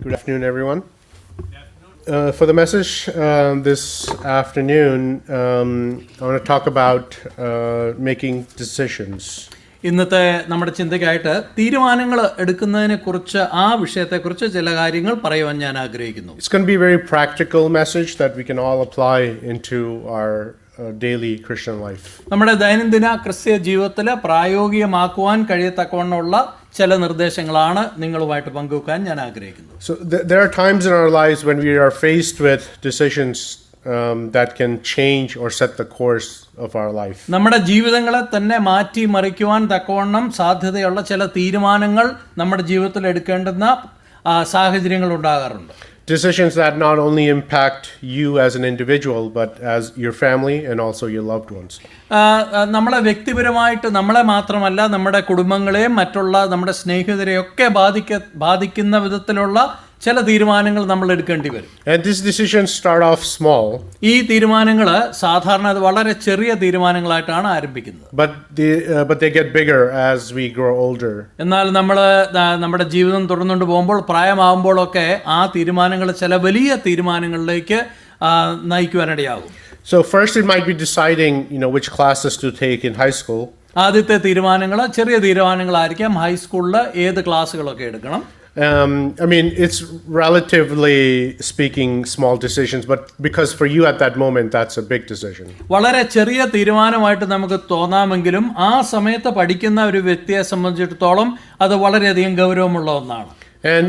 Good afternoon, everyone. For the message this afternoon, I want to talk about making decisions. ഇന്നത്തെ നമ്മുടെ ചിന്തയ്ക്കായിട്ട് തീരുമാനങ്ങൾ എടുക്കുന്നതിനെ കുറിച്ച് ആ വിഷയത്തെക്കുറിച്ച് ചില കാര്യങ്ങൾ പറയുവാൻ ഞാൻ ആഗ്രഹിക്കുന്നു. It's going to be a very practical message that we can all apply into our daily Christian life. നമ്മുടെ ദൈനംദിന ക്രിസ്തീയ ജീവിതത്തിൽ പ്രായോഗികമാക്കുവാൻ കഴിയത്തക്കവണ്ണമുള്ള ചില നിർദ്ദേശങ്ങളാണ് നിങ്ങളുമായിട്ട് പങ്കുവെക്കാൻ ഞാൻ ആഗ്രഹിക്കുന്നു. So there are times in our lives when we are faced with decisions that can change or set the course of our life. നമ്മുടെ ജീവിതങ്ങളെ തന്നെ മാറ്റി മറിക്കുവാൻ തക്കവണ്ണം സാധ്യതയുള്ള ചില തീരുമാനങ്ങൾ നമ്മുടെ ജീവിതത്തിൽ എടുക്കേണ്ടുന്ന സാഹചര്യങ്ങൾ ഉണ്ടാകാറുണ്ട്. Decisions that not only impact you as an individual, but as your family and also your loved ones. നമ്മളെ വ്യക്തിപരമായിട്ട് നമ്മളെ മാത്രമല്ല നമ്മുടെ കുടുംബങ്ങളെയും മറ്റുള്ള നമ്മുടെ സ്നേഹിതരെയൊക്കെ ബാധിക്കുന്ന വിധത്തിലുള്ള ചില തീരുമാനങ്ങൾ നമ്മൾ എടുക്കേണ്ടി വരും. And these decisions start off small. ഈ തീരുമാനങ്ങൾ സാധാരണ അത് വളരെ ചെറിയ തീരുമാനങ്ങളായിട്ടാണ് ആരംഭിക്കുന്നത്. But they get bigger as we grow older. എന്നാൽ നമ്മൾ നമ്മുടെ ജീവിതം തുടർന്നുകൊണ്ട് പോകുമ്പോൾ പ്രായമാകുമ്പോഴൊക്കെ ആ തീരുമാനങ്ങൾ ചില വലിയ തീരുമാനങ്ങളിലേക്ക് നയിക്കുവാനിടയാകും. So first it might be deciding, which classes to take in high school. ആദ്യത്തെ തീരുമാനങ്ങൾ ചെറിയ തീരുമാനങ്ങളായിരിക്കാം. ഹൈസ്കൂളിൽ ഏത് ക്ലാസ്സുകളൊക്കെ എടുക്കണം. It's relatively speaking small decisions, but because for you at that moment, that's a big decision. വളരെ ചെറിയ തീരുമാനമായിട്ട് നമുക്ക് തോന്നാമെങ്കിലും ആ സമയത്ത് പഠിക്കുന്ന ഒരു വ്യക്തിയെ സംബന്ധിച്ചിടത്തോളം അത് വളരെയധികം ഗൗരവമുള്ള ഒന്നാണ്. And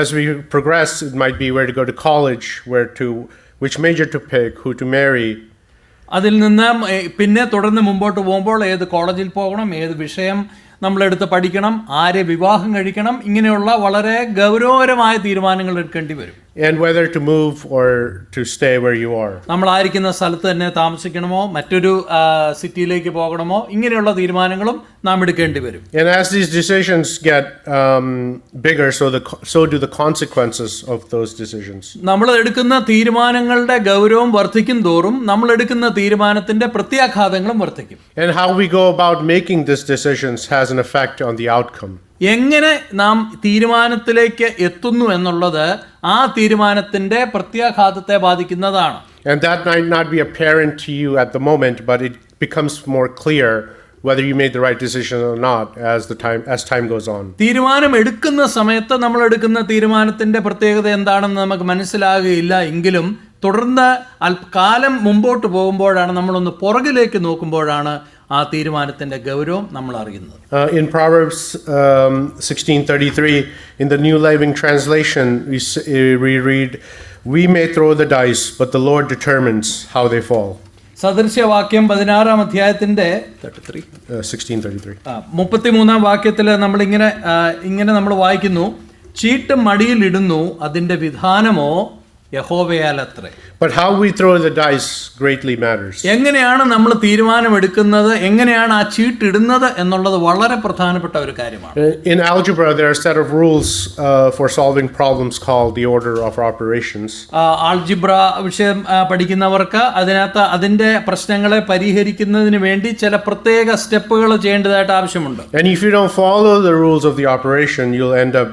as we progress, it might be where to go to college, which major to pick, who to marry. അതിൽ നിന്ന് പിന്നെ തുടർന്ന് മുമ്പോട്ട് പോകുമ്പോൾ ഏത് കോളേജിൽ പോകണം, ഏത് വിഷയം നമ്മളെടുത്ത് പഠിക്കണം, ആരെ വിവാഹം കഴിക്കണം, ഇങ്ങനെയുള്ള വളരെ ഗൗരവകരമായ തീരുമാനങ്ങൾ എടുക്കേണ്ടി വരും. And whether to move or to stay where you are. നമ്മളായിരിക്കുന്ന സ്ഥലത്ത് തന്നെ താമസിക്കണമോ മറ്റൊരു സിറ്റിയിലേക്ക് പോകണമോ, ഇങ്ങനെയുള്ള തീരുമാനങ്ങളും നാം എടുക്കേണ്ടി വരും. And as these decisions get bigger, so do the consequences of those decisions. നമ്മൾ എടുക്കുന്ന തീരുമാനങ്ങളുടെ ഗൗരവം വർദ്ധിക്കും തോറും നമ്മൾ എടുക്കുന്ന തീരുമാനത്തിന്റെ പ്രത്യാഘാതങ്ങളും വർദ്ധിക്കും. And how we go about making these decisions has an effect on the outcome. എങ്ങനെ നാം തീരുമാനത്തിലേക്ക് എത്തുന്നു എന്നുള്ളത് ആ തീരുമാനത്തിന്റെ പ്രത്യാഘാതത്തെ ബാധിക്കുന്നതാണ്. And that might not be apparent to you at the moment, but it becomes more clear whether you made the right decision or not as time goes on. തീരുമാനം എടുക്കുന്ന സമയത്ത് നമ്മൾ എടുക്കുന്ന തീരുമാനത്തിന്റെ പ്രത്യേകത എന്താണെന്ന് നമുക്ക് മനസ്സിലാകുകയില്ല എങ്കിലും തുടർന്ന് കാലം മുമ്പോട്ട് പോകുമ്പോഴാണ് നമ്മളൊന്ന് പുറകിലേക്ക് നോക്കുമ്പോഴാണ് ആ തീരുമാനത്തിന്റെ ഗൗരവം നമ്മൾ അറിയുന്നത്. In Proverbs 16:33 in the New Living Translation we read, "We may throw the dice, but the Lord determines how they fall." സദൃശ്യവാക്യം 16-ാം അധ്യായത്തിന്റെ 33-ാം വാക്യത്തിൽ നമ്മൾ ഇങ്ങനെ നമ്മൾ വായിക്കുന്നു, ചീട്ട് മടിയിലിടുന്നു, അതിന്റെ വിധാനമോ യഹോവയാലത്രേ. But how we throw the dice greatly matters. എങ്ങനെയാണ് നമ്മൾ തീരുമാനമെടുക്കുന്നത്, എങ്ങനെയാണ് ആ ചീട്ടിടുന്നത് എന്നുള്ളത് വളരെ പ്രധാനപ്പെട്ട ഒരു കാര്യമാണ്. In algebra there are a set of rules for solving problems called the order of operations. Algebra വിഷയം പഠിക്കുന്നവർക്ക് അതിന്റെ പ്രശ്നങ്ങളെ പരിഹരിക്കുന്നതിന് വേണ്ടി ചില പ്രത്യേക സ്റ്റെപ്പുകൾ ചെയ്യേണ്ടതായിട്ട് ആവശ്യമുണ്ട്. And if you don't follow the rules of the operation, you'll end up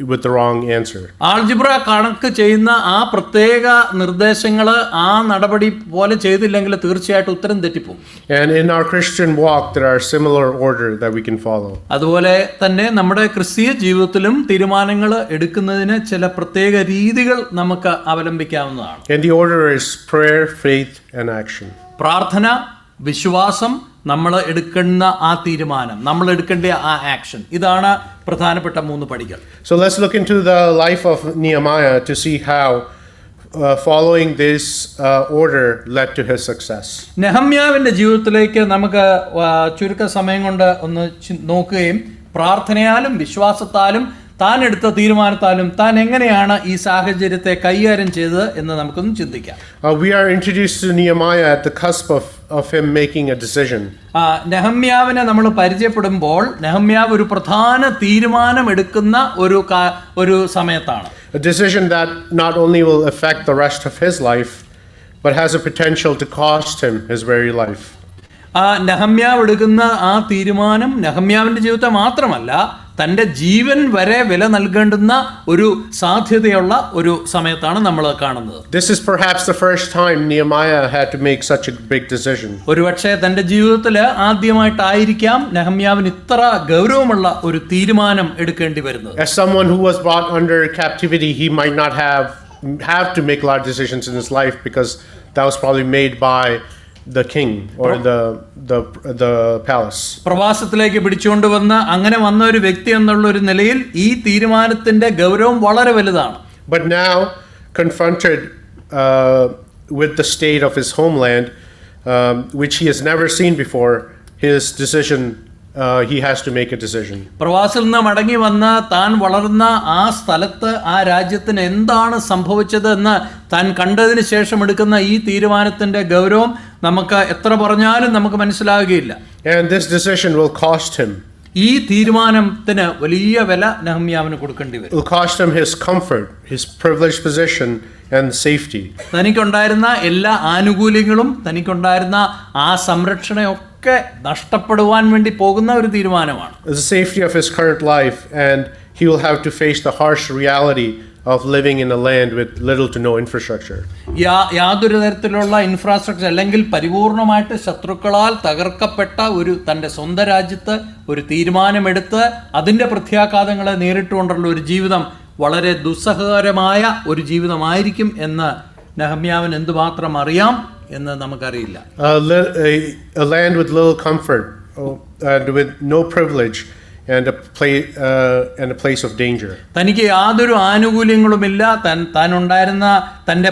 with the wrong answer. Algebra കണക്ക് ചെയ്യുന്ന ആ പ്രത്യേക നിർദ്ദേശങ്ങൾ ആ നടപടി പോലെ ചെയ്തില്ലെങ്കിൽ തീർച്ചയായിട്ടും ഉത്തരം തെറ്റിപ്പോകും. And in our Christian walk there are similar order that we can follow. അതുപോലെ തന്നെ നമ്മുടെ ക്രിസ്തീയ ജീവിതത്തിലും തീരുമാനങ്ങൾ എടുക്കുന്നതിന് ചില പ്രത്യേക രീതികൾ നമുക്ക് അവലംബിക്കാവുന്നതാണ്. And the order is prayer, faith and action. പ്രാർത്ഥന, വിശ്വാസം, നമ്മൾ എടുക്കുന്ന ആ തീരുമാനം, നമ്മൾ എടുക്കേണ്ട ആ ആക്ഷൻ, ഇതാണ് പ്രധാനപ്പെട്ട 3 പടികൾ. So let's look into the life of Nehemiah to see how following this order led to his success. നെഹമ്യാവിന്റെ ജീവിതത്തിലേക്ക് നമുക്ക് ചുരുക്ക സമയം കൊണ്ട് ഒന്ന് നോക്കുകയും പ്രാർത്ഥനയാലും വിശ്വാസത്താലും താൻ എടുത്ത തീരുമാനത്താലും താൻ എങ്ങനെയാണ് ഈ സാഹചര്യത്തെ കൈകാര്യം ചെയ്തത് എന്ന് നമുക്കൊന്ന് ചിന്തിക്കാം. We are introduced to Nehemiah at the cusp of him making a decision. നെഹമ്യാവിനെ നമ്മൾ പരിചയപ്പെടുമ്പോൾ നെഹമ്യാവ് ഒരു പ്രധാന തീരുമാനം എടുക്കുന്ന ഒരു സമയത്താണ്. A decision that not only will affect the rest of his life, but has a potential to cost him his very life. നെഹമ്യാവ് എടുക്കുന്ന ആ തീരുമാനം നെഹമ്യാവിന്റെ ജീവിതത്തെ മാത്രമല്ല തൻ്റെ ജീവൻ വരെ വില നൽകേണ്ടുന്ന ഒരു സാധ്യതയുള്ള ഒരു സമയത്താണ് നമ്മൾ കാണുന്നത്. This is perhaps the first time Nehemiah had to make such a big decision. ഒരുപക്ഷെ തൻ്റെ ജീവിതത്തിൽ ആദ്യമായിട്ടായിരിക്കാം നെഹമ്യാവിന് ഇത്ര ഗൗരവമുള്ള ഒരു തീരുമാനം എടുക്കേണ്ടി വരുന്നത്. As someone who was brought under captivity, he might not have to make a lot of decisions in his life because that was probably made by the king or the palace. പ്രവാസത്തിലേക്ക് പിടിച്ചുകൊണ്ടുവന്ന അങ്ങനെ വന്ന ഒരു വ്യക്തി എന്നുള്ള ഒരു നിലയിൽ ഈ തീരുമാനത്തിന്റെ ഗൗരവം വളരെ വലുതാണ്. But now confronted with the state of his homeland, which he has never seen before, his decision, he has to make a decision. പ്രവാസത്തിൽ നിന്ന് മടങ്ങി വന്ന് താൻ വളർന്ന ആ സ്ഥലത്ത് ആ രാജ്യത്തിന് എന്താണ് സംഭവിച്ചത് എന്ന് താൻ കണ്ടതിന് ശേഷം എടുക്കുന്ന ഈ തീരുമാനത്തിന്റെ ഗൗരവം നമുക്ക് എത്ര പറഞ്ഞാലും നമുക്ക് മനസ്സിലാകുകയില്ല. And this decision will cost him. ഈ തീരുമാനത്തിന് വലിയ വില നെഹമ്യാവിന് കൊടുക്കേണ്ടി വരും. It will cost him his comfort, his privileged position and safety. തനിക്കുണ്ടായിരുന്ന എല്ലാ ആനുകൂല്യങ്ങളും തനിക്കുണ്ടായിരുന്ന ആ സംരക്ഷണയൊക്കെ നഷ്ടപ്പെടുവാൻ വേണ്ടി പോകുന്ന ഒരു തീരുമാനമാണ്. The safety of his current life, and he will have to face the harsh reality of living in a land with little to no infrastructure. യാതൊരു തരത്തിലുള്ള infrastructure അല്ലെങ്കിൽ പരിപൂർണമായിട്ട് ശത്രുക്കളാൽ തകർക്കപ്പെട്ട ഒരു തൻ്റെ സ്വന്തം രാജ്യത്ത് ഒരു തീരുമാനമെടുത്ത് അതിൻ്റെ പ്രത്യാഘാതങ്ങളെ നേരിട്ടുകൊണ്ടുള്ള ഒരു ജീവിതം വളരെ ദുസ്സഹകരമായ ഒരു ജീവിതമായിരിക്കും എന്ന് നെഹമ്യാവിന് എന്തുമാത്രം അറിയാം എന്ന് നമുക്കറിയില്ല. A land with little comfort and with no privilege and a place of danger. തനിക്ക് യാതൊരു ആനുകൂല്യങ്ങളുമില്ല, താനുണ്ടായിരുന്ന തൻ്റെ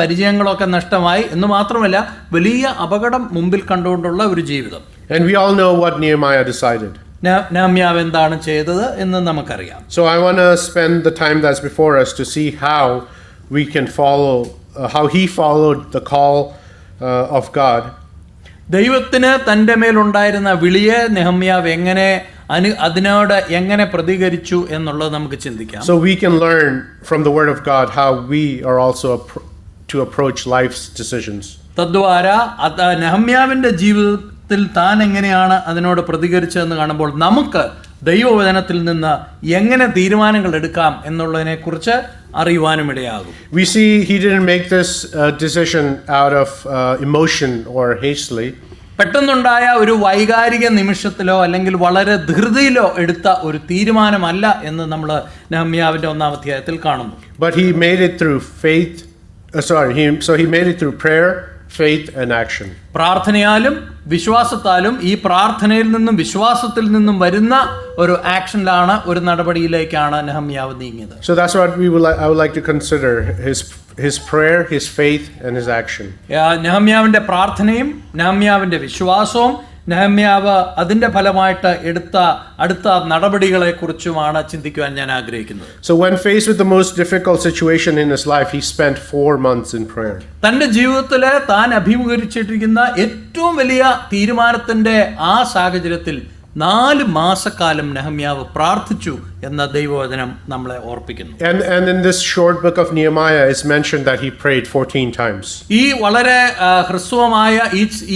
പരിചയങ്ങളൊക്കെ നഷ്ടമായി എന്ന് മാത്രമല്ല വലിയ അപകടം മുമ്പിൽ കണ്ടുകൊണ്ടുള്ള ഒരു ജീവിതം. And we all know what Nehemiah decided. നെഹമ്യാവ് എന്താണ് ചെയ്തത് എന്ന് നമുക്കറിയാം. So I want to spend the time that's before us to see how we can follow, how he followed the call of God. ദൈവത്തിന് തൻ്റെ മേലുണ്ടായിരുന്ന വിളിയെ നെഹമ്യാവ് എങ്ങനെ അതിനോട് എങ്ങനെ പ്രതികരിച്ചു എന്നുള്ളത് നമുക്ക് ചിന്തിക്കാം. So we can learn from the word of God how we are also to approach life's decisions. തദ്വാരാ നെഹമ്യാവിൻ്റെ ജീവിതത്തിൽ താൻ എങ്ങനെയാണ് അതിനോട് പ്രതികരിച്ചതെന്ന് കാണുമ്പോൾ നമുക്ക് ദൈവവചനത്തിൽ നിന്ന് എങ്ങനെ തീരുമാനങ്ങൾ എടുക്കാം എന്നുള്ളതിനെ കുറിച്ച് അറിയുവാനും ഇടയാകും. We see he didn't make this decision out of emotion or hastily. പെട്ടെന്നുണ്ടായ ഒരു വൈകാരിക നിമിഷത്തിലോ അല്ലെങ്കിൽ വളരെ ധൃതിയിലോ എടുത്ത ഒരു തീരുമാനമല്ല എന്ന് നമ്മൾ നെഹമ്യാവിന്റെ 1-ാം അധ്യായത്തിൽ കാണുന്നു. But he made it through faith. He made it through prayer, faith and action. പ്രാർത്ഥനയാലും വിശ്വാസത്താലും ഈ പ്രാർത്ഥനയിൽ നിന്നും വിശ്വാസത്തിൽ നിന്നും വരുന്ന ഒരു ആക്ഷനിലാണ്, ഒരു നടപടിയിലേക്കാണ് നെഹമ്യാവ് നീങ്ങിയത്. So that's what I would like to consider his prayer, his faith and his action. നെഹമ്യാവിന്റെ പ്രാർത്ഥനയും നെഹമ്യാവിന്റെ വിശ്വാസവും നെഹമ്യാവ് അതിന്റെ ഫലമായിട്ട് എടുത്ത അടുത്ത നടപടികളെ കുറിച്ചുമാണ് ചിന്തിക്കുവാൻ ഞാൻ ആഗ്രഹിക്കുന്നത്. So when faced with the most difficult situation in his life, he spent 4 months in prayer. തന്റെ ജീവിതത്തിലെ താൻ അഭിമുഖീകരിച്ചിരിക്കുന്ന ഏറ്റവും വലിയ തീരുമാനത്തിന്റെ ആ സാഹചര്യത്തിൽ 4 മാസക്കാലം നെഹമ്യാവ് പ്രാർത്ഥിച്ചു എന്ന ദൈവവചനം നമ്മളെ ഓർപ്പിക്കുന്നു. And in this short book of Nehemiah it's mentioned that he prayed 14 times. ഈ വളരെ ഹ്രസ്വമായ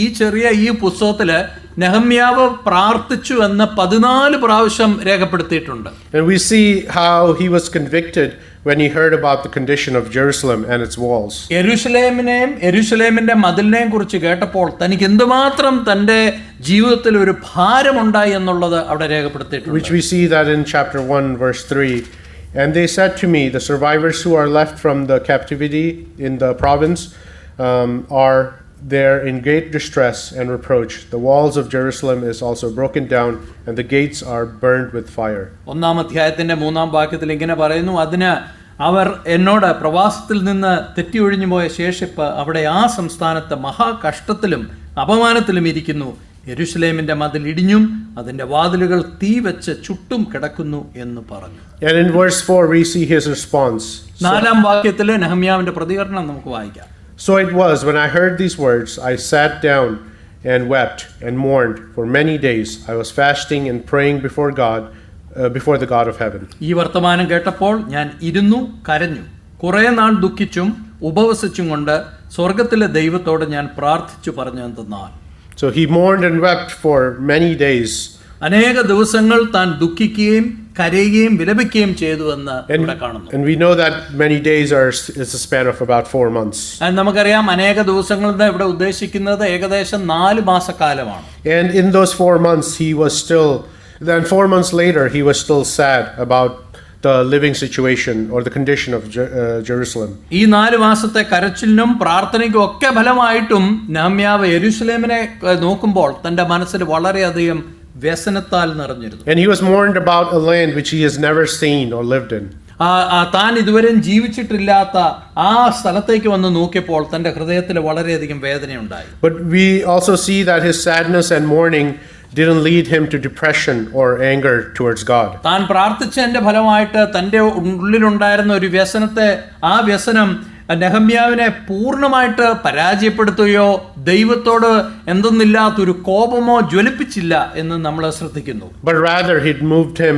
ഈ ചെറിയ ഈ പുസ്തകത്തില് നെഹമ്യാവ് പ്രാർത്ഥിച്ചു എന്ന് 14 പ്രാവശ്യം രേഖപ്പെടുത്തിയിട്ടുണ്ട്. And we see how he was convicted when he heard about the condition of Jerusalem and its walls. യെരൂശലേമിന്റെ മതിലിനെയും കുറിച്ച് കേട്ടപ്പോൾ തനിക്ക് എന്തുമാത്രം തന്റെ ജീവിതത്തിൽ ഒരു ഭാരമുണ്ടായി എന്നുള്ളത് അവിടെ രേഖപ്പെടുത്തിയിട്ടുണ്ട്. Which we see that in chapter 1 verse 3. And they said to me, the survivors who are left from the captivity in the province are there in great distress and reproach. The walls of Jerusalem is also broken down and the gates are burned with fire. 1-ാം അധ്യായത്തിന്റെ 3-ാം വാക്യത്തിൽ ഇങ്ങനെ പറയുന്നു, അതിന് അവർ എന്നോട് പ്രവാസത്തിൽ നിന്ന് തെറ്റിയൊഴിഞ്ഞു പോയ ശേഷിപ്പ് അവിടെ ആ സംസ്ഥാനത്ത് മഹാകഷ്ടത്തിലും അപമാനത്തിലും ഇരിക്കുന്നു. യെരൂശലേമിന്റെ മതിൽ ഇടിഞ്ഞും അതിന്റെ വാതിലുകൾ തീ വെച്ച് ചുട്ടും കിടക്കുന്നു എന്ന് പറഞ്ഞു. And in verse 4 we see his response. 4-ാം വാക്യത്തിലെ നെഹമ്യാവിന്റെ പ്രതികരണം നമുക്ക് വായിക്കാം. So it was when I heard these words, I sat down and wept and mourned for many days. I was fasting and praying before the God of heaven. ഈ വർത്തമാനം കേട്ടപ്പോൾ ഞാൻ ഇരുന്നു കരഞ്ഞു, കുറെ നാൾ ദുഃഖിച്ചും ഉപവസിച്ചും കൊണ്ട് സ്വർഗത്തിലെ ദൈവത്തോട് ഞാൻ പ്രാർത്ഥിച്ചു പറഞ്ഞു എന്തെന്നാൽ. So he mourned and wept for many days അനേക ദിവസങ്ങൾ താൻ ദുഃഖിക്കുകയും കരയുകയും വിലപിക്കുകയും ചെയ്തു എന്ന് ഇവിടെ കാണുന്നു. And we know that many days is a span of about 4 months. നമുക്കറിയാം അനേക ദിവസങ്ങൾ എന്ന് ഇവിടെ ഉദ്ദേശിക്കുന്നത് ഏകദേശം 4 മാസക്കാലമാണ്. And in those 4 months then 4 months later he was still sad about the living situation or the condition of Jerusalem. ഈ 4 മാസത്തെ കരച്ചിലിനും പ്രാർത്ഥനയ്ക്കും ഒക്കെ ഫലമായിട്ടും നെഹമ്യാവ് യെരൂശലേമിനെ നോക്കുമ്പോൾ തന്റെ മനസ്സിൽ വളരെയധികം വ്യസനത്താൽ നിറഞ്ഞിരുന്നു. And he was mourned about a land which he has never seen or lived in. താൻ ഇതുവരെയും ജീവിച്ചിട്ടില്ലാത്ത ആ സ്ഥലത്തേക്ക് വന്ന് നോക്കിയപ്പോൾ തന്റെ ഹൃദയത്തിൽ വളരെയധികം വേദനയുണ്ടായി. But we also see that his sadness and mourning didn't lead him to depression or anger towards God. താൻ പ്രാർത്ഥിച്ചതിന്റെ ഫലമായിട്ട് തന്റെ ഉള്ളിലുണ്ടായിരുന്ന ഒരു വ്യസനത്തെ ആ വ്യസനം നെഹമ്യാവിനെ പൂർണ്ണമായിട്ട് പരാജയപ്പെടുത്തുകയോ ദൈവത്തോട് എന്തെന്നില്ലാത്തൊരു കോപമോ ജ്വലിപ്പിച്ചില്ല എന്ന് നമ്മൾ ശ്രദ്ധിക്കുന്നു. But rather it moved him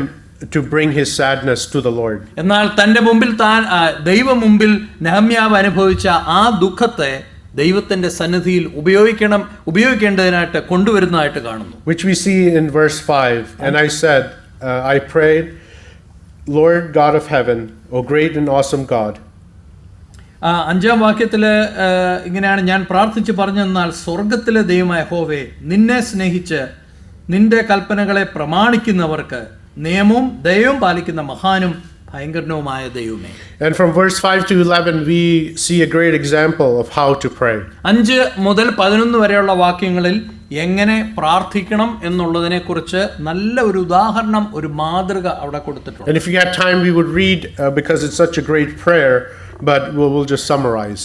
to bring his sadness to the Lord. എന്നാൽ തന്റെ മുമ്പിൽ ദൈവ മുമ്പിൽ നെഹമ്യാവ് അനുഭവിച്ച ആ ദുഃഖത്തെ ദൈവത്തിന്റെ സന്നിധിയിൽ ഉപയോഗിക്കേണ്ടതിനായിട്ട് കൊണ്ടുവരുന്നതായിട്ട് കാണുന്നു. Which we see in verse 5. And I said, I prayed, Lord God of heaven, O great and awesome God. 5-ാം വാക്യത്തില് ഇങ്ങനെയാണ്, ഞാൻ പ്രാർത്ഥിച്ച് പറഞ്ഞെന്നാൽ സ്വർഗത്തിലെ ദൈവമായ യഹോവേ, നിന്നെ സ്നേഹിച്ച് നിന്റെ കൽപ്പനകളെ പ്രമാണിക്കുന്നവർക്ക് നിയമവും ദയവും പാലിക്കുന്ന മഹാനും ഭയങ്കരനുമായ ദൈവമേ. And from verse 5 to 11 we see a great example of how to pray. 5 മുതൽ 11 വരെയുള്ള വാക്യങ്ങളിൽ എങ്ങനെ പ്രാർത്ഥിക്കണം എന്നുള്ളതിനെ കുറിച്ച് നല്ല ഒരു ഉദാഹരണം, ഒരു മാതൃക അവിടെ കൊടുത്തിട്ടുണ്ട്. And if we had time we would read because it's such a great prayer, but we'll just summarize.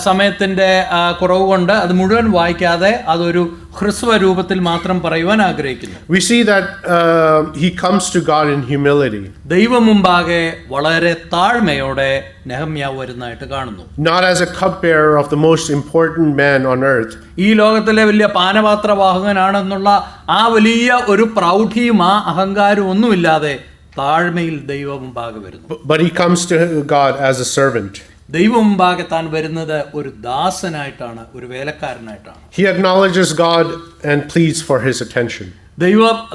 സമയത്തിന്റെ കുറവ് കൊണ്ട് അത് മുഴുവൻ വായിക്കാതെ അതൊരു ഹ്രസ്വ രൂപത്തിൽ മാത്രം പറയുവാൻ ആഗ്രഹിക്കുന്നു. We see that he comes to God in humility. ദൈവം മുമ്പാകെ വളരെ താഴ്മയോടെ നെഹമ്യാവ് വരുന്നതായിട്ട് കാണുന്നു. Not as a cupbearer of the most important man on earth. ഈ ലോകത്തിലെ വലിയ പാനപാത്രവാഹകനാണെന്നുള്ള ആ വലിയ ഒരു പ്രൗഢിയും ആ അഹങ്കാരവും ഒന്നുമില്ലാതെ താഴ്മയിൽ ദൈവം മുമ്പാകെ വരുന്നു. But he comes to God as a servant. ദൈവം മുമ്പാകെ താൻ വരുന്നത് ഒരു ദാസനായിട്ടാണ്, ഒരു വേലക്കാരനായിട്ടാണ്. He acknowledges God and pleads for his attention.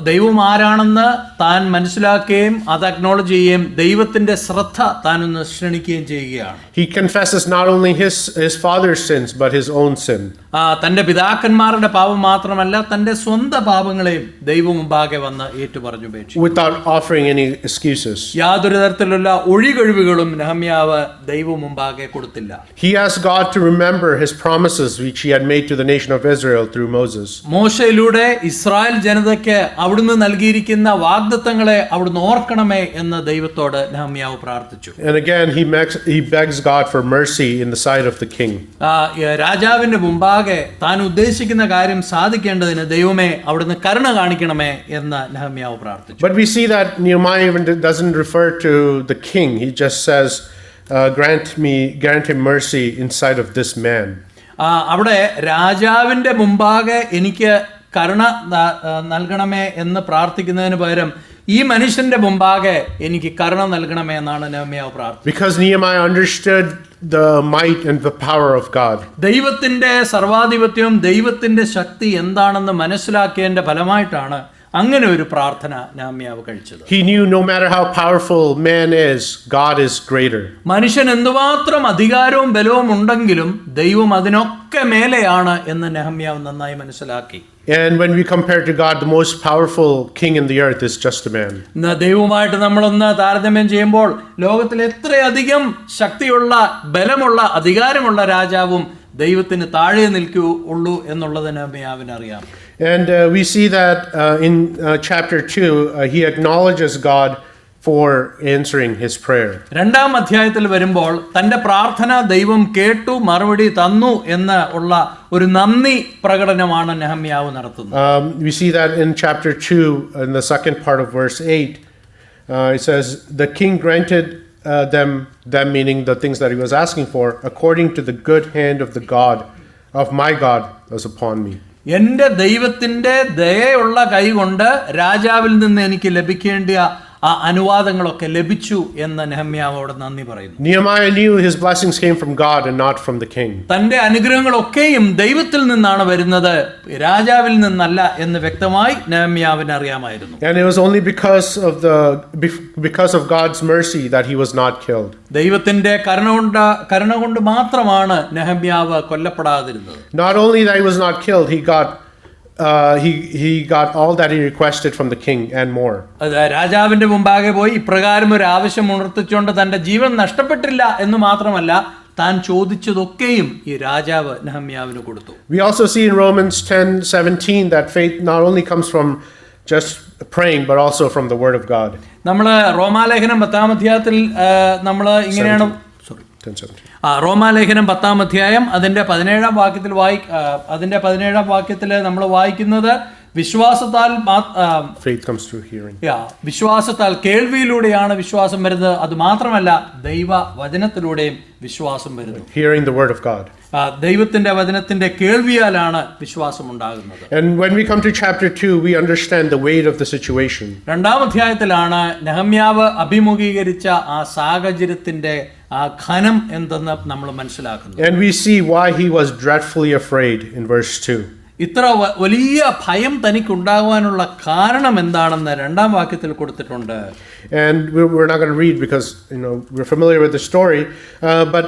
ദൈവം ആരാണെന്ന് താൻ മനസ്സിലാക്കുകയും അത് അക്നോളജ് ചെയ്യുകയും ദൈവത്തിന്റെ ശ്രദ്ധ താനൊന്ന് ക്ഷണിക്കുകയും ചെയ്യുകയാണ്. He confesses not only his father's sins but his own sin. തന്റെ പിതാക്കന്മാരുടെ പാപം മാത്രമല്ല തന്റെ സ്വന്തം പാപങ്ങളെയും ദൈവം മുമ്പാകെ വന്ന് ഏറ്റുപറഞ്ഞുപേക്ഷിച്ചു. Without offering any excuses. യാതൊരു തരത്തിലുള്ള ഒഴികഴിവുകളും നെഹമ്യാവ് ദൈവം മുമ്പാകെ കൊടുത്തില്ല. He asked God to remember his promises which he had made to the nation of Israel through Moses. മോശയിലൂടെ ഇസ്രായേൽ ജനതയ്ക്ക് അവിടുന്ന് നൽകിയിരിക്കുന്ന വാഗ്ദത്തങ്ങളെ അവിടുന്ന് ഓർക്കണമേ എന്ന് ദൈവത്തോട് നെഹമ്യാവ് പ്രാർത്ഥിച്ചു. And again he begs God for mercy in the sight of the king. രാജാവിന്റെ മുമ്പാകെ താൻ ഉദ്ദേശിക്കുന്ന കാര്യം സാധിക്കേണ്ടതിന് ദൈവമേ അവിടുന്ന് കരുണ കാണിക്കണമേ എന്ന് നെഹമ്യാവ് പ്രാർത്ഥിച്ചു. But we see that Nehemiah even doesn't refer to the king. He just says, grant him mercy in sight of this man. അവിടെ രാജാവിന്റെ മുമ്പാകെ എനിക്ക് കരുണ നൽകണമേ എന്ന് പ്രാർത്ഥിക്കുന്നതിന് പകരം ഈ മനുഷ്യന്റെ മുമ്പാകെ എനിക്ക് കരുണ നൽകണമേ എന്നാണ് നെഹമ്യാവ് പ്രാർത്ഥിച്ചത്. Because Nehemiah understood the might and the power of God. ദൈവത്തിന്റെ സർവാധിപത്യവും ദൈവത്തിന്റെ ശക്തി എന്താണെന്ന് മനസ്സിലാക്കിയതിന്റെ ഫലമായിട്ടാണ് അങ്ങനെ ഒരു പ്രാർത്ഥന നെഹമ്യാവ് കഴിച്ചത്. He knew no matter how powerful man is, God is greater. മനുഷ്യൻ എന്തുമാത്രം അധികാരവും ബലവും ഉണ്ടെങ്കിലും ദൈവം അതിനൊക്കെ മേലെയാണ് എന്ന് നെഹമ്യാവ് നന്നായി മനസ്സിലാക്കി. And when we compare to God, the most powerful king in the earth is just a man. ദൈവവുമായിട്ട് നമ്മളൊന്ന് താരതമ്യം ചെയ്യുമ്പോൾ ലോകത്തിൽ എത്രയധികം ശക്തിയുള്ള ബലമുള്ള അധികാരമുള്ള രാജാവും ദൈവത്തിന് താഴെ നിൽക്കുകയുള്ളൂ എന്നുള്ളത് നെഹമ്യാവിന് അറിയാം. And we see that in chapter 2, he acknowledges God for answering his prayer. 2-ാം അധ്യായത്തിൽ വരുമ്പോൾ തന്റെ പ്രാർത്ഥന ദൈവം കേട്ടു മറുപടി തന്നു എന്ന് ഉള്ള ഒരു നന്ദി പ്രകടനമാണ് നെഹമ്യാവ് നടത്തുന്നത്. We see that in chapter 2, in the second part of verse 8, it says, the king granted them meaning the things that he was asking for, according to the good hand of the God, of my God was upon me. എന്റെ ദൈവത്തിന്റെ ദയയുള്ള കൈ കൊണ്ട് രാജാവിൽ നിന്ന് എനിക്ക് ലഭിക്കേണ്ട ആ അനുവാദങ്ങളൊക്കെ ലഭിച്ചു എന്ന് നെഹമ്യാവോട് നന്ദി പറയുന്നു. Nehemiah knew his blessings came from God and not from the king. തന്റെ അനുഗ്രഹങ്ങളൊക്കെയും ദൈവത്തിൽ നിന്നാണ് വരുന്നത്, രാജാവിൽ നിന്നല്ല എന്ന് വ്യക്തമായി നെഹമ്യാവിന് അറിയാമായിരുന്നു. And it was only because of God's mercy that he was not killed. ദൈവത്തിന്റെ കരുണ കൊണ്ട് മാത്രമാണ് നെഹമ്യാവ് കൊല്ലപ്പെടാതിരുന്നത്. Not only that he was not killed, he got all that he requested from the king and more. രാജാവിന്റെ മുമ്പാകെ പോയി ഇപ്രകാരം ഒരു ആവശ്യം ഉണർത്തിച്ചുകൊണ്ട് തന്റെ ജീവൻ നഷ്ടപ്പെട്ടില്ല എന്ന് മാത്രമല്ല, താൻ ചോദിച്ചതൊക്കെയും ഈ രാജാവ് നെഹമ്യാവിന് കൊടുത്തു. We also see in Romans 10:17 that faith not only comes from just praying but also from the word of God. നമ്മൾ റോമാലേഖനം 10-ാം അധ്യായത്തിൽ നമ്മൾ ഇങ്ങനെയാണ് റോമാലേഖനം 10-ാം അധ്യായം അതിന്റെ 17-ാം വാക്യത്തിൽ നമ്മൾ വായിക്കുന്നത്, വിശ്വാസത്താൽ വിശ്വാസത്താൽ കേൾവിയിലൂടെയാണ് വിശ്വാസം വരുന്നത്, അത് മാത്രമല്ല ദൈവ വചനത്തിലൂടെയും വിശ്വാസം വരുന്നു. Hearing the word of God. ദൈവത്തിന്റെ വചനത്തിന്റെ കേൾവിയാലാണ് വിശ്വാസം ഉണ്ടാകുന്നത്. And when we come to chapter 2, we understand the weight of the situation. 2-ാം അധ്യായത്തിലാണ് നെഹമ്യാവ് അഭിമുഖീകരിച്ച ആ സാഹചര്യത്തിന്റെ ആ ഘനം എന്തെന്ന് നമ്മൾ മനസ്സിലാക്കുന്നത്. And we see why he was dreadfully afraid in verse 2. ഇത്ര വലിയ ഭയം തനിക്കുണ്ടാകുവാനുള്ള കാരണം എന്താണെന്ന് 2-ാം വാക്യത്തിൽ കൊടുത്തിട്ടുണ്ട്. And we're not going to read because we're familiar with the story, but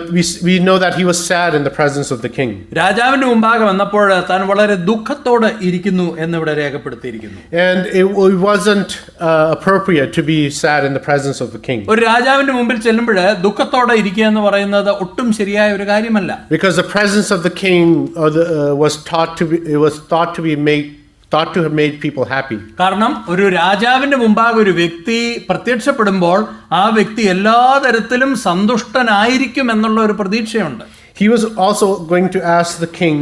we know that he was sad in the presence of the king. രാജാവിന്റെ മുമ്പാകെ വന്നപ്പോൾ താൻ വളരെ ദുഃഖത്തോടെ ഇരിക്കുന്നു എന്ന് ഇവിടെ രേഖപ്പെടുത്തിയിരിക്കുന്നു. And it wasn't appropriate to be sad in the presence of the king. ഒരു രാജാവിന്റെ മുമ്പിൽ ചെല്ലുമ്പോൾ ദുഃഖത്തോടെ ഇരിക്കുക എന്ന് പറയുന്നത് ഒട്ടും ശരിയായ ഒരു കാര്യമല്ല. Because the presence of the king was thought to have made people happy. കാരണം ഒരു രാജാവിന്റെ മുമ്പാകെ ഒരു വ്യക്തി പ്രത്യക്ഷപ്പെടുമ്പോൾ ആ വ്യക്തി എല്ലാ തരത്തിലും സന്തുഷ്ടനായിരിക്കും എന്നുള്ള ഒരു പ്രതീക്ഷയുണ്ട്. He was also going to ask the king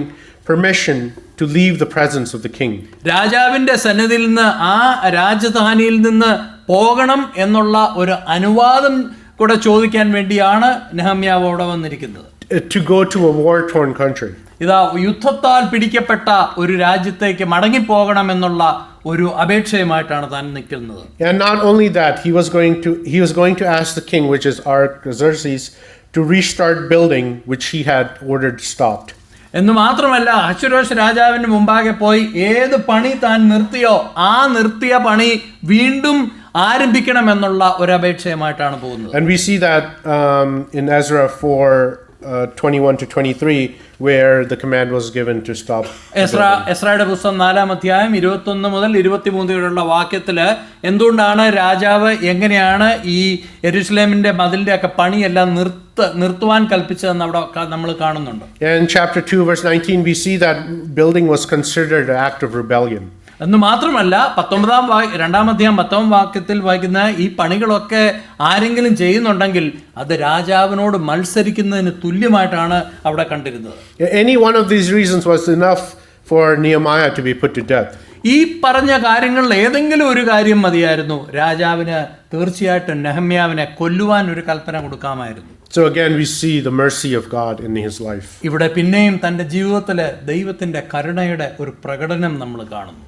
permission to leave the presence of the king. രാജാവിന്റെ സന്നിധിയിൽ നിന്ന് ആ രാജധാനിയിൽ നിന്ന് പോകണം എന്നുള്ള ഒരു അനുവാദം കൂടെ ചോദിക്കാൻ വേണ്ടിയാണ് നെഹമ്യാവ് അവിടെ വന്നിരിക്കുന്നത്. To go to a war-torn country. ഇതാ യുദ്ധത്താൽ പിടിക്കപ്പെട്ട ഒരു രാജ്യത്തേക്ക് മടങ്ങിപ്പോകണം എന്നുള്ള ഒരു അപേക്ഷയുമായിട്ടാണ് താൻ നിൽക്കുന്നത്. And not only that, he was going to ask the king, which is Artaxerxes, to restart building which he had ordered stopped. എന്ന് മാത്രമല്ല, അഹശ്വേരോശ് രാജാവിന് മുമ്പാകെ പോയി ഏത് പണി താൻ നിർത്തിയോ ആ നിർത്തിയ പണി വീണ്ടും ആരംഭിക്കണം എന്നുള്ള ഒരു അപേക്ഷയുമായിട്ടാണ് പോകുന്നത്. And we see that in Ezra 4:21-23, where the command was given to stop. എസ്രയുടെ പുസ്തകം 4-ാം അധ്യായം 21 മുതൽ 23 വരെയുള്ള വാക്യത്തില് എന്തുകൊണ്ടാണ് രാജാവ് എങ്ങനെയാണ് ഈ യെരൂശലേമിന്റെ മതിലിന്റെ ഒക്കെ പണിയെല്ലാം നിർത്തുവാൻ കൽപ്പിച്ചതെന്ന് അവിടെ നമ്മൾ കാണുന്നുണ്ട്. In chapter 2 verse 19, we see that building was considered an act of rebellion. എന്ന് മാത്രമല്ല 2-ാം അധ്യായം 10-ാം വാക്യത്തിൽ വായിക്കുന്ന ഈ പണികളൊക്കെ ആരെങ്കിലും ചെയ്യുന്നുണ്ടെങ്കിൽ അത് രാജാവിനോട് മത്സരിക്കുന്നതിന് തുല്യമായിട്ടാണ് അവിടെ കണ്ടിരുന്നത്. Any one of these reasons was enough for Nehemiah to be put to death. ഈ പറഞ്ഞ കാര്യങ്ങളിൽ ഏതെങ്കിലും ഒരു കാര്യം മതിയായിരുന്നു രാജാവിന് തീർച്ചയായിട്ടും നെഹമ്യാവിനെ കൊല്ലുവാൻ ഒരു കൽപ്പന കൊടുക്കാമായിരുന്നു. So again we see the mercy of God in his life. ഇവിടെ പിന്നെയും തന്റെ ജീവിതത്തിലെ ദൈവത്തിന്റെ കരുണയുടെ ഒരു പ്രകടനം നമ്മൾ കാണുന്നു.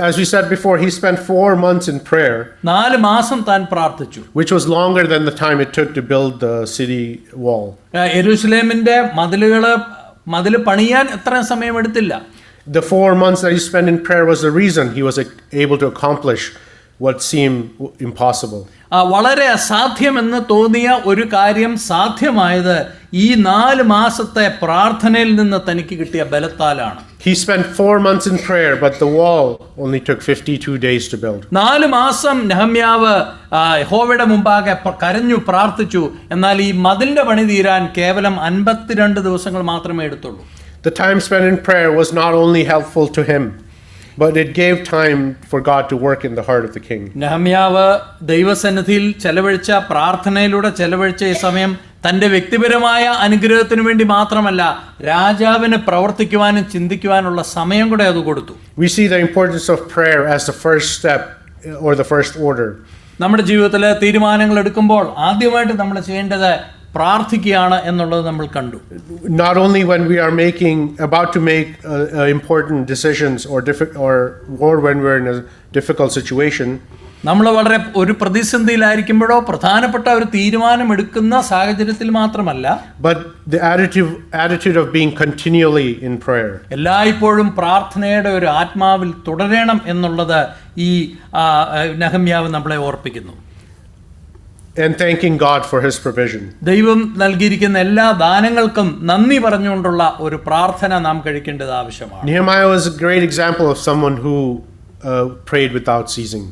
As we said before, he spent 4 months in prayer. 4 മാസം താൻ പ്രാർത്ഥിച്ചു. Which was longer than the time it took to build the city wall. യെരൂശലേമിന്റെ മതിൽ പണിയാൻ എത്ര സമയം എടുത്തില്ല. The 4 months that he spent in prayer was the reason he was able to accomplish what seemed impossible. വളരെ അസാധ്യമെന്ന് തോന്നിയ ഒരു കാര്യം സാധ്യമായത് ഈ 4 മാസത്തെ പ്രാർത്ഥനയിൽ നിന്ന് തനിക്ക് കിട്ടിയ ബലത്താലാണ്. He spent 4 months in prayer, but the wall only took 52 days to build. 4 മാസം നെഹമ്യാവ് യഹോവയുടെ മുമ്പാകെ കരഞ്ഞു പ്രാർത്ഥിച്ചു. എന്നാൽ ഈ മതിലിന്റെ പണി തീരാൻ കേവലം 52 ദിവസങ്ങൾ മാത്രമേ എടുത്തുള്ളൂ. The time spent in prayer was not only helpful to him, but it gave time for God to work in the heart of the king. നെഹമ്യാവ് ദൈവസന്നിധിയിൽ പ്രാർത്ഥനയിലൂടെ ചെലവഴിച്ച ഈ സമയം തന്റെ വ്യക്തിപരമായ അനുഗ്രഹത്തിന് വേണ്ടി മാത്രമല്ല, രാജാവിന് പ്രവർത്തിക്കുവാനും ചിന്തിക്കുവാനുള്ള സമയം കൂടെ അത് കൊടുത്തു. We see the importance of prayer as the first step or the first order. നമ്മുടെ ജീവിതത്തിലെ തീരുമാനങ്ങൾ എടുക്കുമ്പോൾ ആദ്യമായിട്ട് നമ്മൾ ചെയ്യേണ്ടത് പ്രാർത്ഥിക്കുകയാണ് എന്നുള്ളത് നമ്മൾ കണ്ടു. Not only when we are about to make important decisions or when we're in a difficult situation. നമ്മൾ വളരെ ഒരു പ്രതിസന്ധിയിലായിരിക്കുമ്പോഴോ പ്രധാനപ്പെട്ട ഒരു തീരുമാനം എടുക്കുന്ന സാഹചര്യത്തിൽ മാത്രമല്ല, but the attitude of being continually in prayer. എല്ലായ്പ്പോഴും പ്രാർത്ഥനയുടെ ഒരു ആത്മാവിൽ തുടരണം എന്നുള്ളത് ഈ നെഹമ്യാവ് നമ്മളെ ഓർപ്പിക്കുന്നു. And thanking God for his provision. ദൈവം നൽകിയിരിക്കുന്ന എല്ലാ ദാനങ്ങൾക്കും നന്ദി പറഞ്ഞുകൊണ്ടുള്ള ഒരു പ്രാർത്ഥന നാം കഴിക്കേണ്ടത് ആവശ്യമാണ്. Nehemiah was a great example of someone who prayed without ceasing.